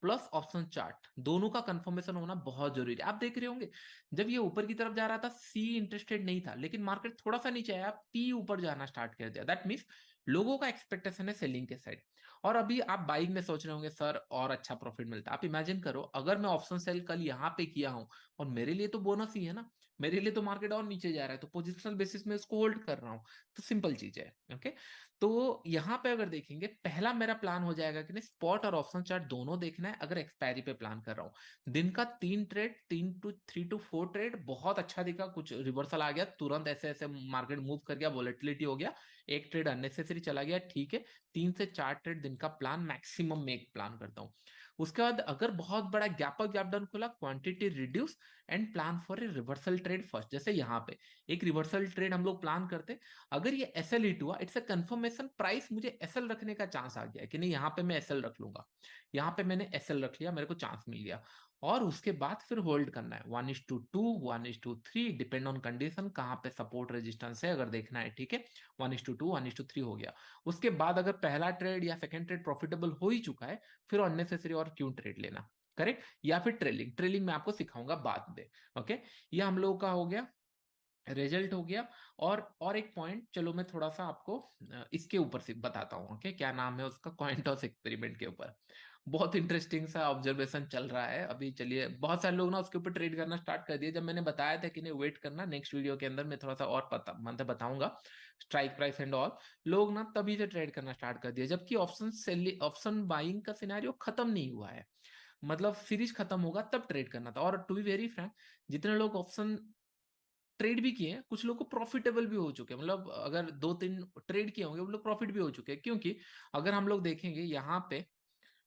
प्लस ऑप्शन चार्ट दोनों का कंफर्मेशन होना बहुत जरूरी है। आप देख रहे होंगे जब ये ऊपर की तरफ जा रहा था, सी इंटरेस्टेड नहीं था, लेकिन मार्केट थोड़ा सा नीचे आया, पी ऊपर जाना स्टार्ट कर दिया, दैट मीन्स लोगों का एक्सपेक्टेशन है सेलिंग के साइड। और अभी आप बाइंग में सोच रहे होंगे सर और अच्छा प्रॉफिट मिलता है, आप इमेजिन करो अगर मैं ऑप्शन सेल कल यहाँ पे किया हूं, और मेरे लिए तो बोनस ही है ना, मेरे लिए तो मार्केट और नीचे जा रहा है, तो पोजिशनल बेसिस में उसको होल्ड कर रहा हूँ, तो सिंपल चीज है, ओके। तो यहाँ पे अगर देखेंगे, पहला मेरा प्लान हो जाएगा कि नहीं, स्पॉट और ऑप्शन चार्ट दोनों देखना है, अगर एक्सपायरी पे प्लान कर रहा हूँ। दिन का 3 ट्रेड, 3 to 4 ट्रेड बहुत अच्छा दिखा, कुछ रिवर्सल आ गया तुरंत, ऐसे ऐसे मार्केट मूव कर गया, वॉलेटिलिटी हो गया, एक ट्रेड अननेसेसरी चला गया, ठीक है। 3 से 4 ट्रेड दिन का प्लान मैक्सिमम में एक प्लान करता हूँ। उसके बाद अगर बहुत बड़ा गैप अप गैप डाउन खुला, quantity reduce and plan for a reversal trade first, जैसे यहाँ पे एक रिवर्सल ट्रेड हम लोग प्लान करते, अगर ये एसएल हिट हुआ, इट्स अ कंफर्मेशन प्राइस, मुझे एसएल रखने का चांस आ गया कि नहीं, यहाँ पे मैं एसएल रख लूंगा, यहाँ पे मैंने एसएल रख लिया, मेरे को चांस मिल गया। और उसके बाद फिर होल्ड करना है 1:2, 1:3, डिपेंड ऑन कंडीशन, कहाँ पे सपोर्ट रेजिस्टेंस है अगर देखना है, ठीक है। 1:2, 1:3 हो गया। उसके बाद अगर पहला ट्रेड या सेकेंड ट्रेड प्रॉफिटेबल हो ही चुका है, फिर अननेसेसरी और क्यों ट्रेड लेना, करेक्ट। या फिर ट्रेलिंग, ट्रेलिंग मैं आपको सिखाऊंगा बाद में, ओके। ये हम लोगों का हो गया, रिजल्ट हो गया। और एक पॉइंट, चलो मैं थोड़ा सा आपको इसके ऊपर से बताता हूँ, ओके, क्या नाम है उसका, कॉइन टॉस एक्सपेरिमेंट के ऊपर बहुत इंटरेस्टिंग सा ऑब्जर्वेशन चल रहा है अभी। चलिए, बहुत सारे लोग ना उसके ऊपर ट्रेड करना स्टार्ट कर दिए, जब मैंने बताया था कि नहीं वेट करना, नेक्स्ट वीडियो के अंदर मैं थोड़ा सा और पता मतलब बताऊंगा स्ट्राइक प्राइस एंड ऑल, लोग ना तभी से ट्रेड करना स्टार्ट कर दिया, जबकि ऑप्शन सेलिंग, ऑप्शन बाइंग का सिनेरियो खत्म नहीं हुआ है, मतलब सीरीज खत्म होगा तब ट्रेड करना था। और टू बी वेरी फ्रैंक, जितने लोग ऑप्शन ट्रेड भी किए हैं, कुछ लोग को प्रॉफिटेबल भी हो चुके हैं, मतलब अगर 2-3 ट्रेड किए होंगे वो लोग प्रॉफिट भी हो चुके हैं, क्योंकि अगर हम लोग देखेंगे यहाँ पे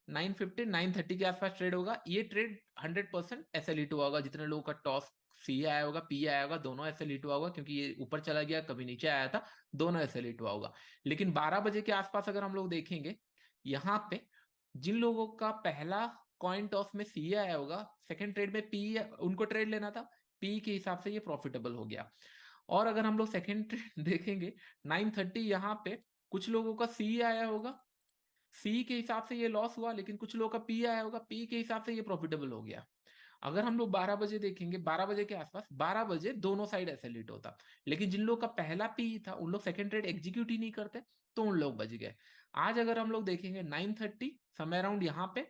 950 930 के आसपास ट्रेड होगा, ये ट्रेड 100% SL हुआ होगा, जितने लोगों का टॉस सी आया होगा, पी आया होगा, दोनों SL हुआ होगा, क्योंकि ये ऊपर चला गया कभी नीचे आया था, दोनों SL हुआ होगा। लेकिन 12 बजे के आसपास अगर हम लोग देखेंगे, यहाँ पे जिन लोगों का पहला कॉइन टॉस में सी आया होगा, सेकंड ट्रेड में पी, उनको ट्रेड लेना था, पी के हिसाब से ये प्रॉफिटेबल हो गया। और अगर हम लोग सेकंड ट्रेड देखेंगे 930, यहाँ पे कुछ लोगों का सी आया होगा, सी के हिसाब से ये लॉस हुआ, लेकिन कुछ लोगों का पी आया होगा, पी के हिसाब से ये प्रॉफिटेबल हो गया। अगर हम लोग 12 बजे देखेंगे, 12 बजे के आसपास, 12 बजे दोनों साइड ऐसे लीट होता, लेकिन जिन लोगों का पहला पी था उन लोग सेकंड ट्रेड एग्जीक्यूट ही नहीं करते, तो उन लोग बच गए। आज अगर हम लोग देखेंगे 9:30 समय अराउंड यहाँ पे,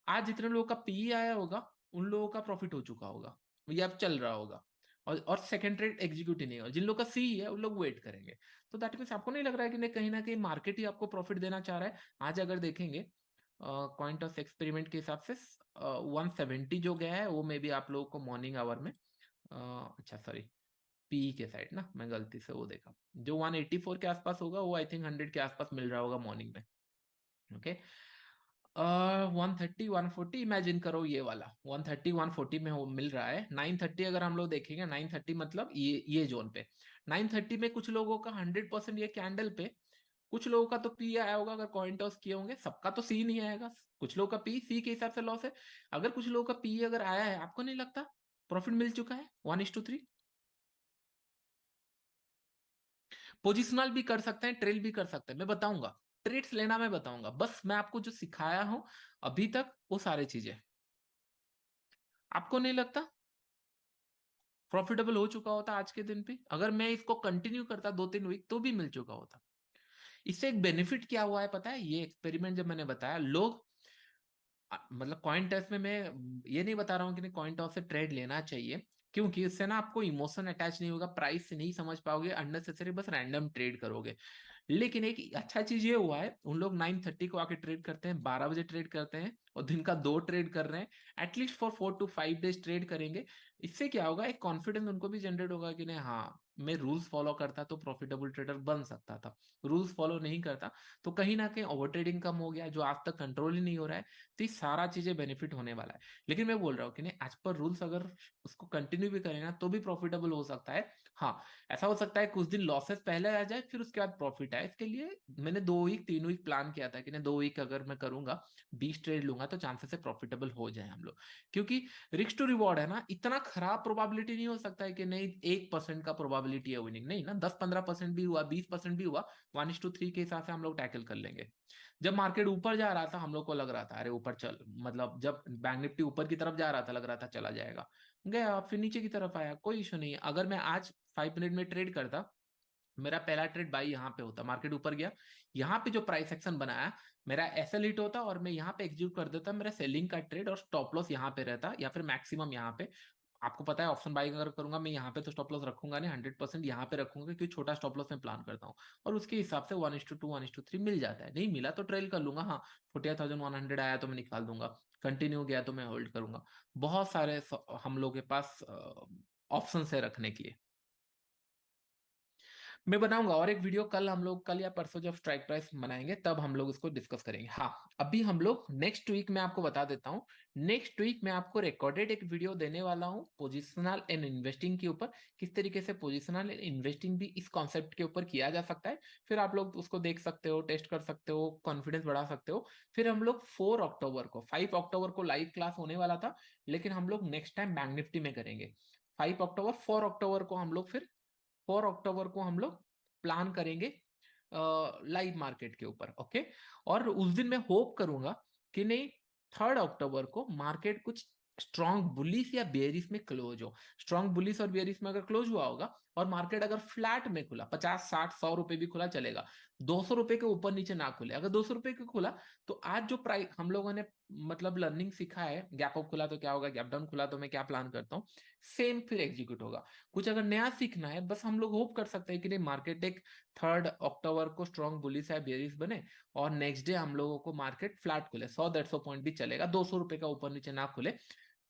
आज जितने लोगों का पी आया होगा उन लोगों का प्रॉफिट हो चुका होगा, या चल रहा होगा, और सेकंड ट्रेड एग्जीक्यूट ही नहीं होगा। जिन लोग का सी है उन लोग वेट करेंगे। तो दैट मीन्स आपको नहीं लग रहा है कि नहीं, कहीं ना कहीं मार्केट ही आपको प्रॉफिट देना चाह रहा है? आज अगर देखेंगे कॉइन टॉस एक्सपेरिमेंट के हिसाब से 170 जो गया है वो मे बी आप लोगों को मॉर्निंग आवर में, अच्छा सॉरी, पी के साइड ना, मैं गलती से वो देखा, जो 184 के आसपास होगा वो आई थिंक 100 के आसपास मिल रहा होगा मॉर्निंग में। ओके, 130 140 इमेजिन करो, ये वाला 130 140 में वो मिल रहा है। 930 अगर हम लोग देखेंगे, 930 मतलब ये जोन पे, 930 में कुछ लोगों का 100% ये कैंडल पे, कुछ लोगों का तो पी आया होगा अगर कॉइन टॉस किए होंगे, सबका तो सी नहीं आएगा, कुछ लोगों का पी सी के हिसाब से लॉस है। अगर कुछ लोगों का पी अगर आया है, आपको नहीं लगता प्रॉफिट मिल चुका है 1:3? पोजिशनल भी कर सकते हैं, ट्रेल भी कर सकते हैं, मैं बताऊंगा, ट्रेड्स लेना मैं बताऊंगा, बस मैं आपको जो सिखाया हूं अभी तक वो सारी चीजें, आपको नहीं लगता प्रॉफिटेबल हो चुका होता आज के दिन पे? अगर मैं इसको कंटिन्यू करता 2-3 वीक तो भी मिल चुका होता। इससे एक बेनिफिट क्या हुआ है पता है? ये एक्सपेरिमेंट जब मैंने बताया, लोग मतलब कॉइन टॉस में मैं ये नहीं बता रहा हूँ कि नहीं कॉइन टॉस से ट्रेड लेना चाहिए, क्योंकि इससे ना आपको इमोशन अटैच नहीं होगा, प्राइस से नहीं समझ पाओगे, अननेसेसरी बस रैंडम ट्रेड करोगे। लेकिन एक अच्छा चीज ये हुआ है, उन लोग 9:30 को आके ट्रेड करते हैं, 12 बजे ट्रेड करते हैं, और दिन का 2 ट्रेड कर रहे हैं, at least for 4 to 5 days trade करेंगे। इससे क्या होगा, एक कॉन्फिडेंस उनको भी जनरेट होगा कि नहीं, हाँ मैं रूल्स फॉलो करता तो प्रॉफिटेबल ट्रेडर बन सकता था, रूल्स फॉलो नहीं करता तो कहीं ना कहीं ओवर ट्रेडिंग कम हो गया, जो आज तक कंट्रोल ही नहीं हो रहा है। तो ये सारा चीजें बेनिफिट होने वाला है। लेकिन मैं बोल रहा हूँ कि नहीं, एज पर रूल्स अगर उसको कंटिन्यू भी करें ना तो भी प्रॉफिटेबल हो सकता है। हाँ, ऐसा हो सकता है कुछ दिन लॉसेस पहले आ जाए, फिर उसके बाद प्रॉफिट आए। इसके लिए मैंने 2 वीक 3 वीक प्लान किया था कि नहीं, 2 वीक अगर मैं करूंगा, 20 ट्रेड लूंगा तो चांसेस से प्रॉफिटेबल हो जाए हम लोग। क्योंकि रिस्क टू रिवॉर्ड है ना, इतना खराब प्रोबेबिलिटी नहीं हो सकता है कि नहीं 1% का प्रोबेबिलिटी है विनिंग, नहीं ना, 10-15% भी हुआ, 20% भी हुआ, 1:3 के हिसाब से हम लोग टैकल कर लेंगे। जब मार्केट ऊपर जा रहा था हम लोग को लग रहा था अरे ऊपर चल, मतलब जब बैंक निफ्टी ऊपर की तरफ जा रहा था लग रहा था चला जाएगा, गया, फिर नीचे की तरफ आया, कोई इशू नहीं है। अगर मैं आज 5 मिनट में ट्रेड करता, मेरा पहला ट्रेड बाई यहाँ पे होता, मार्केट ऊपर गया, यहाँ पे जो प्राइस एक्शन बनाया, मेरा एसएल हिट होता और मैं यहाँ पे एग्जीक्यूट कर देता मेरा सेलिंग का ट्रेड, और स्टॉप लॉस यहाँ पे रहता या फिर मैक्सिमम यहाँ पे। आपको पता है ऑप्शन बाइंग अगर करूंगा मैं यहाँ पे तो स्टॉप लॉस रखूंगा नहीं, 100% यहाँ पे रखूंगा, क्योंकि छोटा स्टॉप लॉस में प्लान करता हूँ, और उसके हिसाब से 1:2 1:3 मिल जाता है। नहीं मिला तो ट्रेल कर लूंगा, हाँ 48,100 आया तो मैं निकाल दूंगा, कंटिन्यू गया तो मैं होल्ड करूंगा। बहुत सारे हम लोग के पास ऑप्शन है रखने के लिए। मैं बनाऊंगा और एक वीडियो, कल हम लोग, कल या परसों जब स्ट्राइक प्राइस बनाएंगे तब हम लोग इसको डिस्कस करेंगे। हाँ, अभी हम लोग नेक्स्ट वीक में आपको बता देता हूँ, नेक्स्ट वीक में आपको रिकॉर्डेड एक वीडियो देने वाला हूँ पोजिशनल एंड इन्वेस्टिंग के ऊपर, किस तरीके से पोजिशनल एंड इन्वेस्टिंग भी इस कॉन्सेप्ट के ऊपर किया जा सकता है। फिर आप लोग उसको देख सकते हो, टेस्ट कर सकते हो, कॉन्फिडेंस बढ़ा सकते हो। फिर हम लोग 4 अक्टूबर को, 5 अक्टूबर को लाइव क्लास होने वाला था, लेकिन हम लोग नेक्स्ट टाइम बैंक निफ्टी में करेंगे। 5 अक्टूबर, 4 अक्टूबर को हम लोग फिर 4 अक्टूबर को हम लोग प्लान करेंगे लाइव मार्केट के ऊपर। ओके, और उस दिन मैं होप करूंगा कि नहीं 3 अक्टूबर को मार्केट कुछ स्ट्रॉन्ग बुलिस या बेरिस में क्लोज हो। स्ट्रॉन्ग बुलिस और बेरिस में अगर क्लोज हुआ होगा और मार्केट अगर फ्लैट में खुला, 50 60 100 रुपए भी खुला चलेगा, 200 रुपए के ऊपर नीचे ना खुले, अगर 200 रुपए के खुला तो आज जो प्राइस हम लोगों ने मतलब लर्निंग सीखा है, गैप अप खुला तो क्या होगा, गैप डाउन खुला तो मैं क्या प्लान करता हूँ, सेम फिर एग्जीक्यूट होगा। कुछ अगर नया सीखना है, बस हम लोग होप कर सकते हैं कि नहीं मार्केट एक 3 अक्टूबर को स्ट्रॉन्ग बुलिस है बेरिस बने, और नेक्स्ट डे हम लोगों को मार्केट फ्लैट खुले, 100 150 पॉइंट भी चलेगा, 200 रुपए का ऊपर नीचे ना खुले,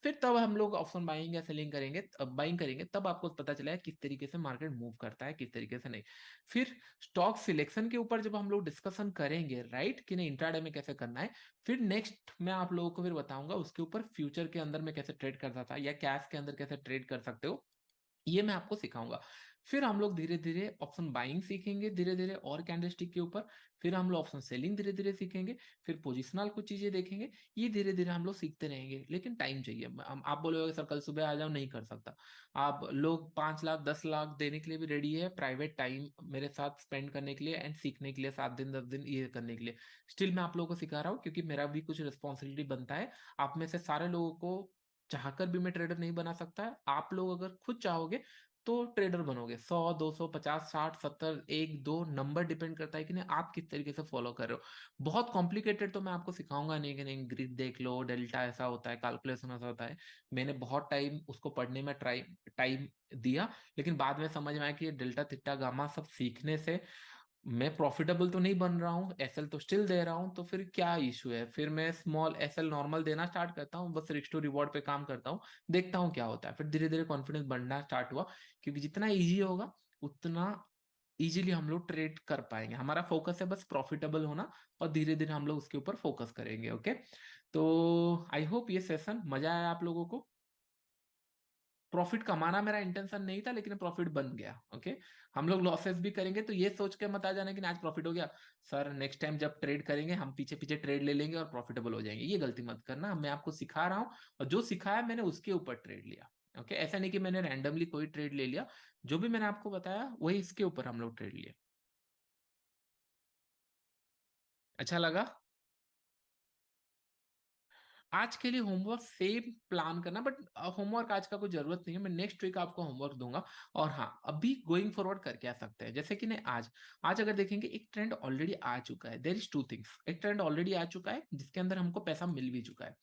फिर तब हम लोग ऑप्शन बाइंग या सेलिंग करेंगे, बाइंग करेंगे, तब आपको पता चलेगा किस तरीके से मार्केट मूव करता है, किस तरीके से नहीं। फिर स्टॉक सिलेक्शन के ऊपर जब हम लोग डिस्कशन करेंगे, राइट, कि नहीं इंट्राडे में कैसे करना है, फिर नेक्स्ट मैं आप लोगों को फिर बताऊंगा उसके ऊपर फ्यूचर के अंदर में कैसे ट्रेड करता था, या कैश के अंदर कैसे ट्रेड कर सकते हो, ये मैं आपको सिखाऊंगा। फिर हम लोग धीरे धीरे ऑप्शन बाइंग सीखेंगे, धीरे धीरे और कैंडलस्टिक के ऊपर, फिर हम लोग ऑप्शन सेलिंग धीरे धीरे सीखेंगे, फिर पोजिशनल कुछ चीजें देखेंगे। ये धीरे धीरे हम लोग सीखते रहेंगे, लेकिन टाइम चाहिए। आप बोलोगे सर कल सुबह आ जाओ, नहीं कर सकता। आप लोग 5 लाख 10 लाख देने के लिए भी रेडी है प्राइवेट टाइम मेरे साथ स्पेंड करने के लिए एंड सीखने के लिए, 7 दिन 10 दिन ये करने के लिए। स्टिल मैं आप लोगों को सिखा रहा हूँ क्योंकि मेरा भी कुछ रिस्पॉन्सिबिलिटी बनता है आप में से सारे लोगों को चाहकर भी मैं ट्रेडर नहीं बना सकता। आप लोग अगर खुद चाहोगे तो ट्रेडर बनोगे। 100, 200, 50, 60, 70, 1, 2 नंबर डिपेंड करता है कि नहीं आप किस तरीके से फॉलो कर रहे हो। बहुत कॉम्प्लिकेटेड तो मैं आपको सिखाऊंगा नहीं कि नहीं ग्रिड देख लो, डेल्टा ऐसा होता है, कैलकुलेशन ऐसा होता है। मैंने बहुत टाइम उसको पढ़ने में ट्राई टाइम दिया, लेकिन बाद में समझ में आया कि ये डेल्टा थीटा गामा सब सीखने से मैं प्रॉफिटेबल तो नहीं बन रहा हूँ, एसएल तो स्टिल दे रहा हूँ, तो फिर क्या इशू है। फिर मैं स्मॉल एसएल नॉर्मल देना स्टार्ट करता हूँ, बस रिस्क टू रिवॉर्ड पे काम करता हूँ, देखता हूँ क्या होता है। फिर धीरे धीरे कॉन्फिडेंस बढ़ना स्टार्ट हुआ, क्योंकि जितना इजी होगा उतना इजीली हम लोग ट्रेड कर पाएंगे। हमारा फोकस है बस प्रॉफिटेबल होना, और धीरे धीरे हम लोग उसके ऊपर फोकस करेंगे। ओके, तो आई होप ये सेशन मजा आया आप लोगों को। प्रॉफिट कमाना मेरा इंटेंशन नहीं था, लेकिन प्रॉफिट बन गया। ओके, हम लोग लॉसेस भी करेंगे तो ये सोच के मत आ जाना कि आज प्रॉफिट हो गया, सर नेक्स्ट टाइम जब ट्रेड करेंगे हम पीछे पीछे ट्रेड ले लेंगे और प्रॉफिटेबल हो जाएंगे। ये गलती मत करना, मैं आपको सिखा रहा हूँ और जो सिखाया मैंने उसके ऊपर ट्रेड लिया। ओके, ऐसा नहीं कि मैंने रैंडमली कोई ट्रेड ले लिया, जो भी मैंने आपको बताया वही इसके ऊपर हम लोग ट्रेड लिए। अच्छा लगा। आज के लिए होमवर्क सेम प्लान करना, बट होमवर्क आज का कोई जरूरत नहीं है, मैं नेक्स्ट वीक आपको होमवर्क दूंगा। और हाँ, अभी गोइंग फॉरवर्ड करके आ सकते हैं, जैसे कि नहीं आज आज अगर देखेंगे एक ट्रेंड ऑलरेडी आ चुका है। देयर इज टू थिंग्स, एक ट्रेंड ऑलरेडी आ चुका है जिसके अंदर हमको पैसा मिल भी चुका है।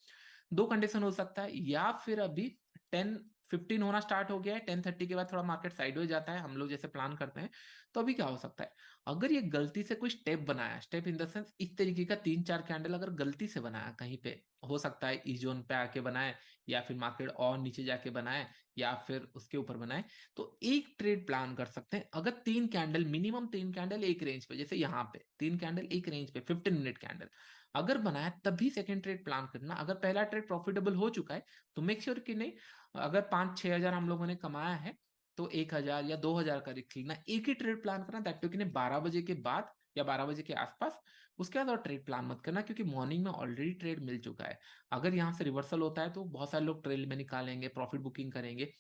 दो कंडीशन हो सकता है, या फिर अभी 10:15 होना स्टार्ट हो गया है, 10:30 के बाद थोड़ा मार्केट साइडवेज जाता है हम लोग जैसे प्लान करते हैं। तो अभी क्या हो सकता है, अगर ये गलती से कोई स्टेप बनाया, स्टेप इन द सेंस इस तरीके का 3-4 कैंडल अगर गलती से बनाया कहीं पे, हो सकता है इस जोन पे आके बनाए, या फिर मार्केट और नीचे जाके बनाए, या फिर उसके ऊपर बनाए, तो एक ट्रेड प्लान कर सकते हैं। अगर 3 कैंडल, मिनिमम 3 कैंडल एक रेंज पे, जैसे यहाँ पे 3 कैंडल एक रेंज पे 15 मिनट कैंडल अगर बनाया, तभी सेकंड ट्रेड प्लान करना। अगर पहला ट्रेड प्रॉफिटेबल हो चुका है तो मेक श्योर कि नहीं, अगर 5-6 हजार हम लोगों ने कमाया है तो 1 हजार या 2 हजार का रिस्क लेना, एक ही ट्रेड प्लान करना, दैट टू कि 12 बजे के बाद या 12 बजे के आसपास। उसके बाद और ट्रेड प्लान मत करना, क्योंकि मॉर्निंग में ऑलरेडी ट्रेड मिल चुका है। अगर यहाँ से रिवर्सल होता है तो बहुत सारे लोग ट्रेल में निकालेंगे, प्रॉफिट बुकिंग करेंगे,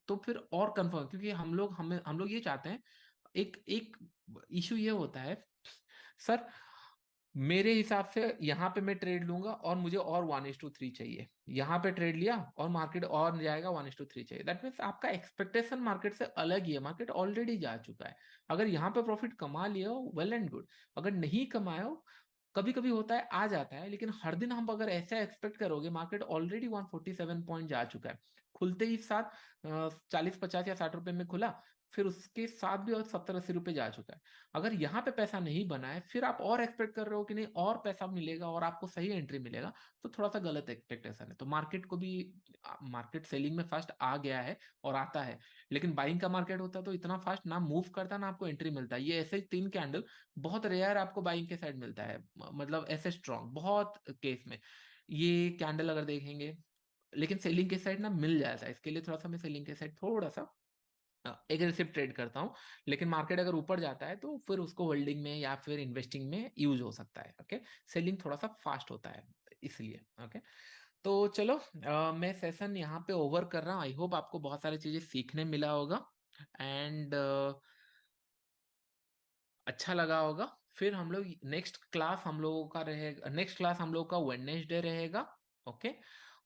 तो फिर और कंफर्म, क्योंकि हम लोग ये चाहते हैं। एक एक इशू ये होता है, सर मेरे हिसाब से यहाँ पे मैं ट्रेड लूंगा और मुझे और 1:3 चाहिए, यहाँ पे ट्रेड लिया और मार्केट और जाएगा 1:3 चाहिए, दैट मीन्स आपका एक्सपेक्टेशन मार्केट से अलग ही है, मार्केट ऑलरेडी जा चुका है। अगर यहाँ पे प्रॉफिट कमा लिया हो, वेल एंड गुड। अगर नहीं कमाए हो, कभी कभी होता है आ जाता है, लेकिन हर दिन हम अगर ऐसा एक्सपेक्ट करोगे, मार्केट ऑलरेडी 147 पॉइंट जा चुका है, खुलते ही साथ 40, 50 या 60 रुपए में खुला, फिर उसके साथ भी और 70, 80 रुपए जा चुका है। अगर यहाँ पे पैसा नहीं बना है, फिर आप और एक्सपेक्ट कर रहे हो कि नहीं और पैसा मिलेगा और आपको सही एंट्री मिलेगा, तो थोड़ा सा गलत एक्सपेक्टेशन है। तो मार्केट को भी, मार्केट सेलिंग में फास्ट आ गया है और आता है, लेकिन बाइंग का मार्केट होता है तो इतना फास्ट ना मूव करता ना आपको एंट्री मिलता है। ये ऐसे ही 3 कैंडल बहुत रेयर आपको बाइंग के साइड मिलता है, मतलब ऐसे स्ट्रॉन्ग बहुत केस में ये कैंडल अगर देखेंगे, लेकिन सेलिंग के साइड ना मिल जाता है। इसके लिए थोड़ा सा मैं सेलिंग के साइड थोड़ा सा एग्रेसिव ट्रेड करता हूँ। लेकिन मार्केट अगर ऊपर जाता है तो फिर उसको होल्डिंग में या फिर इन्वेस्टिंग में यूज हो सकता है। ओके, सेलिंग थोड़ा सा फास्ट होता है इसलिए। ओके, तो चलो मैं सेशन यहाँ पे ओवर कर रहा हूँ। आई होप आपको बहुत सारी चीजें सीखने मिला होगा एंड अच्छा लगा होगा। फिर हम लोग नेक्स्ट क्लास हम लोगों का रहेगा, नेक्स्ट क्लास हम लोग का वेडनेसडे रहेगा। ओके,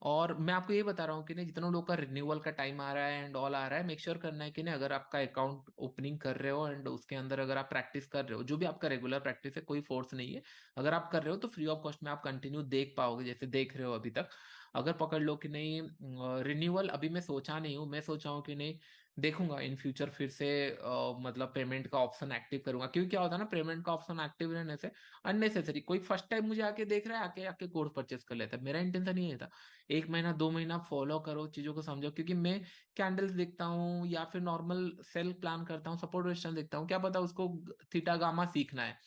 और मैं आपको ये बता रहा हूँ कि नहीं जितना लोग का रिन्यूअल का टाइम आ रहा है एंड ऑल आ रहा है, मेक श्योर करना है कि नहीं अगर आपका अकाउंट ओपनिंग कर रहे हो एंड उसके अंदर अगर आप प्रैक्टिस कर रहे हो, जो भी आपका रेगुलर प्रैक्टिस है, कोई फोर्स नहीं है, अगर आप कर रहे हो तो फ्री ऑफ कॉस्ट में आप कंटिन्यू देख पाओगे जैसे देख रहे हो अभी तक। अगर पकड़ लो कि नहीं रिन्यूअल अभी मैं सोचा नहीं हूँ, मैं सोचा हूँ कि नहीं देखूंगा इन फ्यूचर फिर से मतलब पेमेंट का ऑप्शन एक्टिव करूंगा, क्योंकि क्या होता है ना, पेमेंट का ऑप्शन एक्टिव रहने से अननेसेसरी कोई फर्स्ट टाइम मुझे आके देख रहा है, आके आके कोर्स परचेस कर लेता है। मेरा इंटेंशन ये था 1 महीना 2 महीना फॉलो करो, चीजों को समझो, क्योंकि मैं कैंडल्स देखता हूँ या फिर नॉर्मल सेल प्लान करता हूँ, सपोर्ट रेजिस्टेंस देखता हूँ, क्या पता उसको थीटा गामा सीखना है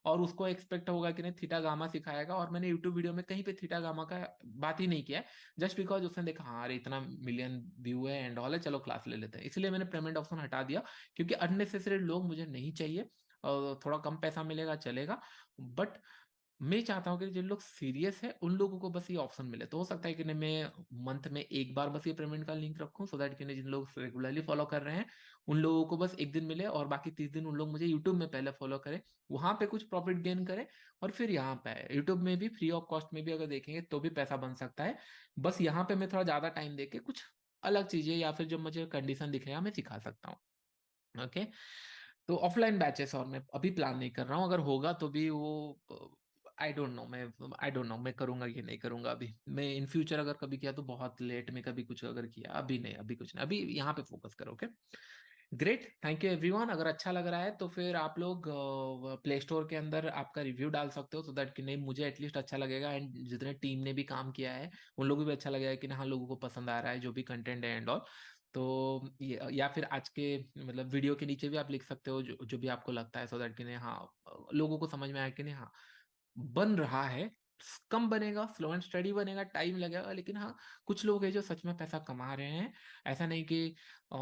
और उसको एक्सपेक्ट होगा कि नहीं थीटा गामा सिखाएगा, और मैंने यूट्यूब वीडियो में कहीं पे थीटा गामा का बात ही नहीं किया है, जस्ट बिकॉज उसने देखा हाँ अरे इतना मिलियन व्यू है एंड ऑल है, चलो क्लास ले लेते हैं, इसलिए मैंने पेमेंट ऑप्शन हटा दिया, क्योंकि अननेसेसरी लोग मुझे नहीं चाहिए। थोड़ा कम पैसा मिलेगा चलेगा, बट मैं चाहता हूँ कि जिन लोग सीरियस है उन लोगों को बस ये ऑप्शन मिले। तो हो सकता है कि नहीं मैं मंथ में एक बार बस ये पेमेंट का लिंक रखूं, सो दैट कि नहीं जिन लोग रेगुलरली फॉलो कर रहे हैं उन लोगों को बस 1 दिन मिले और बाकी 30 दिन उन लोग मुझे यूट्यूब में पहले फॉलो करें, वहाँ पे कुछ प्रॉफिट गेन करें और फिर यहाँ पे आए। यूट्यूब में भी फ्री ऑफ कॉस्ट में भी अगर देखेंगे तो भी पैसा बन सकता है। बस यहाँ पे मैं थोड़ा ज़्यादा टाइम देके कुछ अलग चीज़ें या फिर जो मुझे कंडीशन दिखेगा मैं सिखा सकता हूँ। ओके? तो ऑफलाइन बैचेस और मैं अभी प्लान नहीं कर रहा हूँ, अगर होगा तो भी वो आई डोंट नो मैं करूँगा कि नहीं करूँगा अभी। मैं इन फ्यूचर अगर कभी किया तो बहुत लेट में कभी कुछ अगर किया, अभी नहीं, अभी कुछ नहीं। अभी यहाँ पे फोकस करो, okay? Great, thank you everyone. अगर अच्छा लग रहा है तो फिर आप लोग प्ले स्टोर के अंदर आपका रिव्यू डाल सकते हो, सो दैट कि नहीं मुझे एटलीस्ट अच्छा लगेगा एंड जितने टीम ने भी काम किया है उन लोगों को भी अच्छा लगेगा कि हाँ लोगों को पसंद आ रहा है जो भी कंटेंट है एंड ऑल। तो या फिर आज के मतलब वीडियो के नीचे भी आप लिख सकते हो जो जो भी आपको लगता है, सो दैट कि नहीं हाँ लोगों को समझ में आया कि नहीं हाँ बन रहा है। कम बनेगा, स्लो एंड स्टडी बनेगा, टाइम लगेगा, लेकिन हाँ कुछ लोग हैं जो सच में पैसा कमा रहे हैं। ऐसा नहीं कि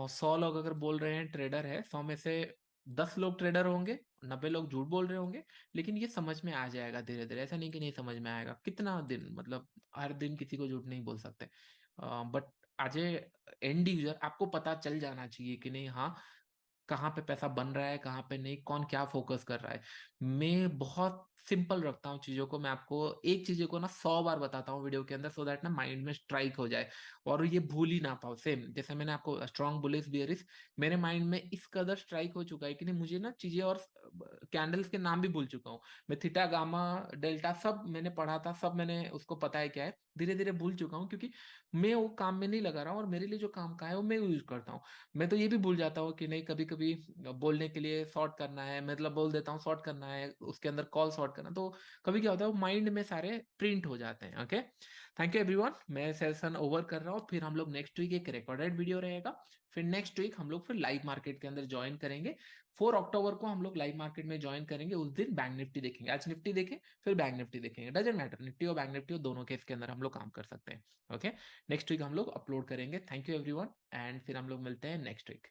100 लोग अगर बोल रहे हैं ट्रेडर है, 100 में से 10 लोग ट्रेडर होंगे, 90 लोग झूठ बोल रहे होंगे, लेकिन ये समझ में आ जाएगा धीरे धीरे। ऐसा नहीं कि नहीं समझ में आएगा, कितना दिन मतलब हर दिन किसी को झूठ नहीं बोल सकते, बट आज एंड यूजर आपको पता चल जाना चाहिए कि नहीं हाँ कहाँ पे पैसा बन रहा है, कहाँ पे नहीं, कौन क्या फ़ोकस कर रहा है। मैं बहुत सिंपल रखता हूँ चीज़ों को, मैं आपको एक चीज़ को ना 100 बार बताता हूँ वीडियो के अंदर, सो दैट ना माइंड में स्ट्राइक हो जाए और ये भूल ही ना पाओ। सेम जैसे मैंने आपको स्ट्रॉन्ग बुलिश बियरिश मेरे माइंड में इस कदर स्ट्राइक हो चुका है कि नहीं मुझे ना चीज़ें और कैंडल्स के नाम भी भूल चुका हूँ। मैं थीटा, गामा, डेल्टा सब मैंने पढ़ा था, सब मैंने उसको पता है क्या है, धीरे-धीरे भूल चुका हूँ क्योंकि मैं वो काम में नहीं लगा रहा हूँ और मेरे लिए जो काम का है वो मैं यूज़ करता हूँ। मैं तो ये भी भूल जाता हूँ कि नहीं कभी-कभी बोलने के लिए सॉर्ट करना है, मतलब बोल देता हूँ सॉर्ट करना है, उसके अंदर कॉल सॉर्ट करना है, तो कभी क्या होता है वो माइंड में सारे प्रिंट हो जाते हैं, ओके? थैंक यू एवरीवन, मैं सेशन ओवर कर रहा हूँ, फिर हम लोग नेक्स्ट वीक एक रिकॉर्डेड वीडियो रहेगा, फिर नेक्स्ट वीक हम लोग फिर लाइव मार्केट के अंदर जॉइन करेंगे। 4 अक्टूबर को हम लोग लाइव मार्केट में जॉइन करेंगे, उस दिन बैंक निफ्टी देखेंगे। आज निफ्टी देखें, फिर बैंक निफ्टी देखेंगे, डज़न्ट मैटर निफ्टी और बैंक निफ्टी दोनों केस के अंदर हम लोग काम कर सकते हैं, ओके? नेक्स्ट वीक हम लोग अपलोड करेंगे। थैंक यू एवरीवन एंड फिर हम लोग मिलते हैं नेक्स्ट वीक।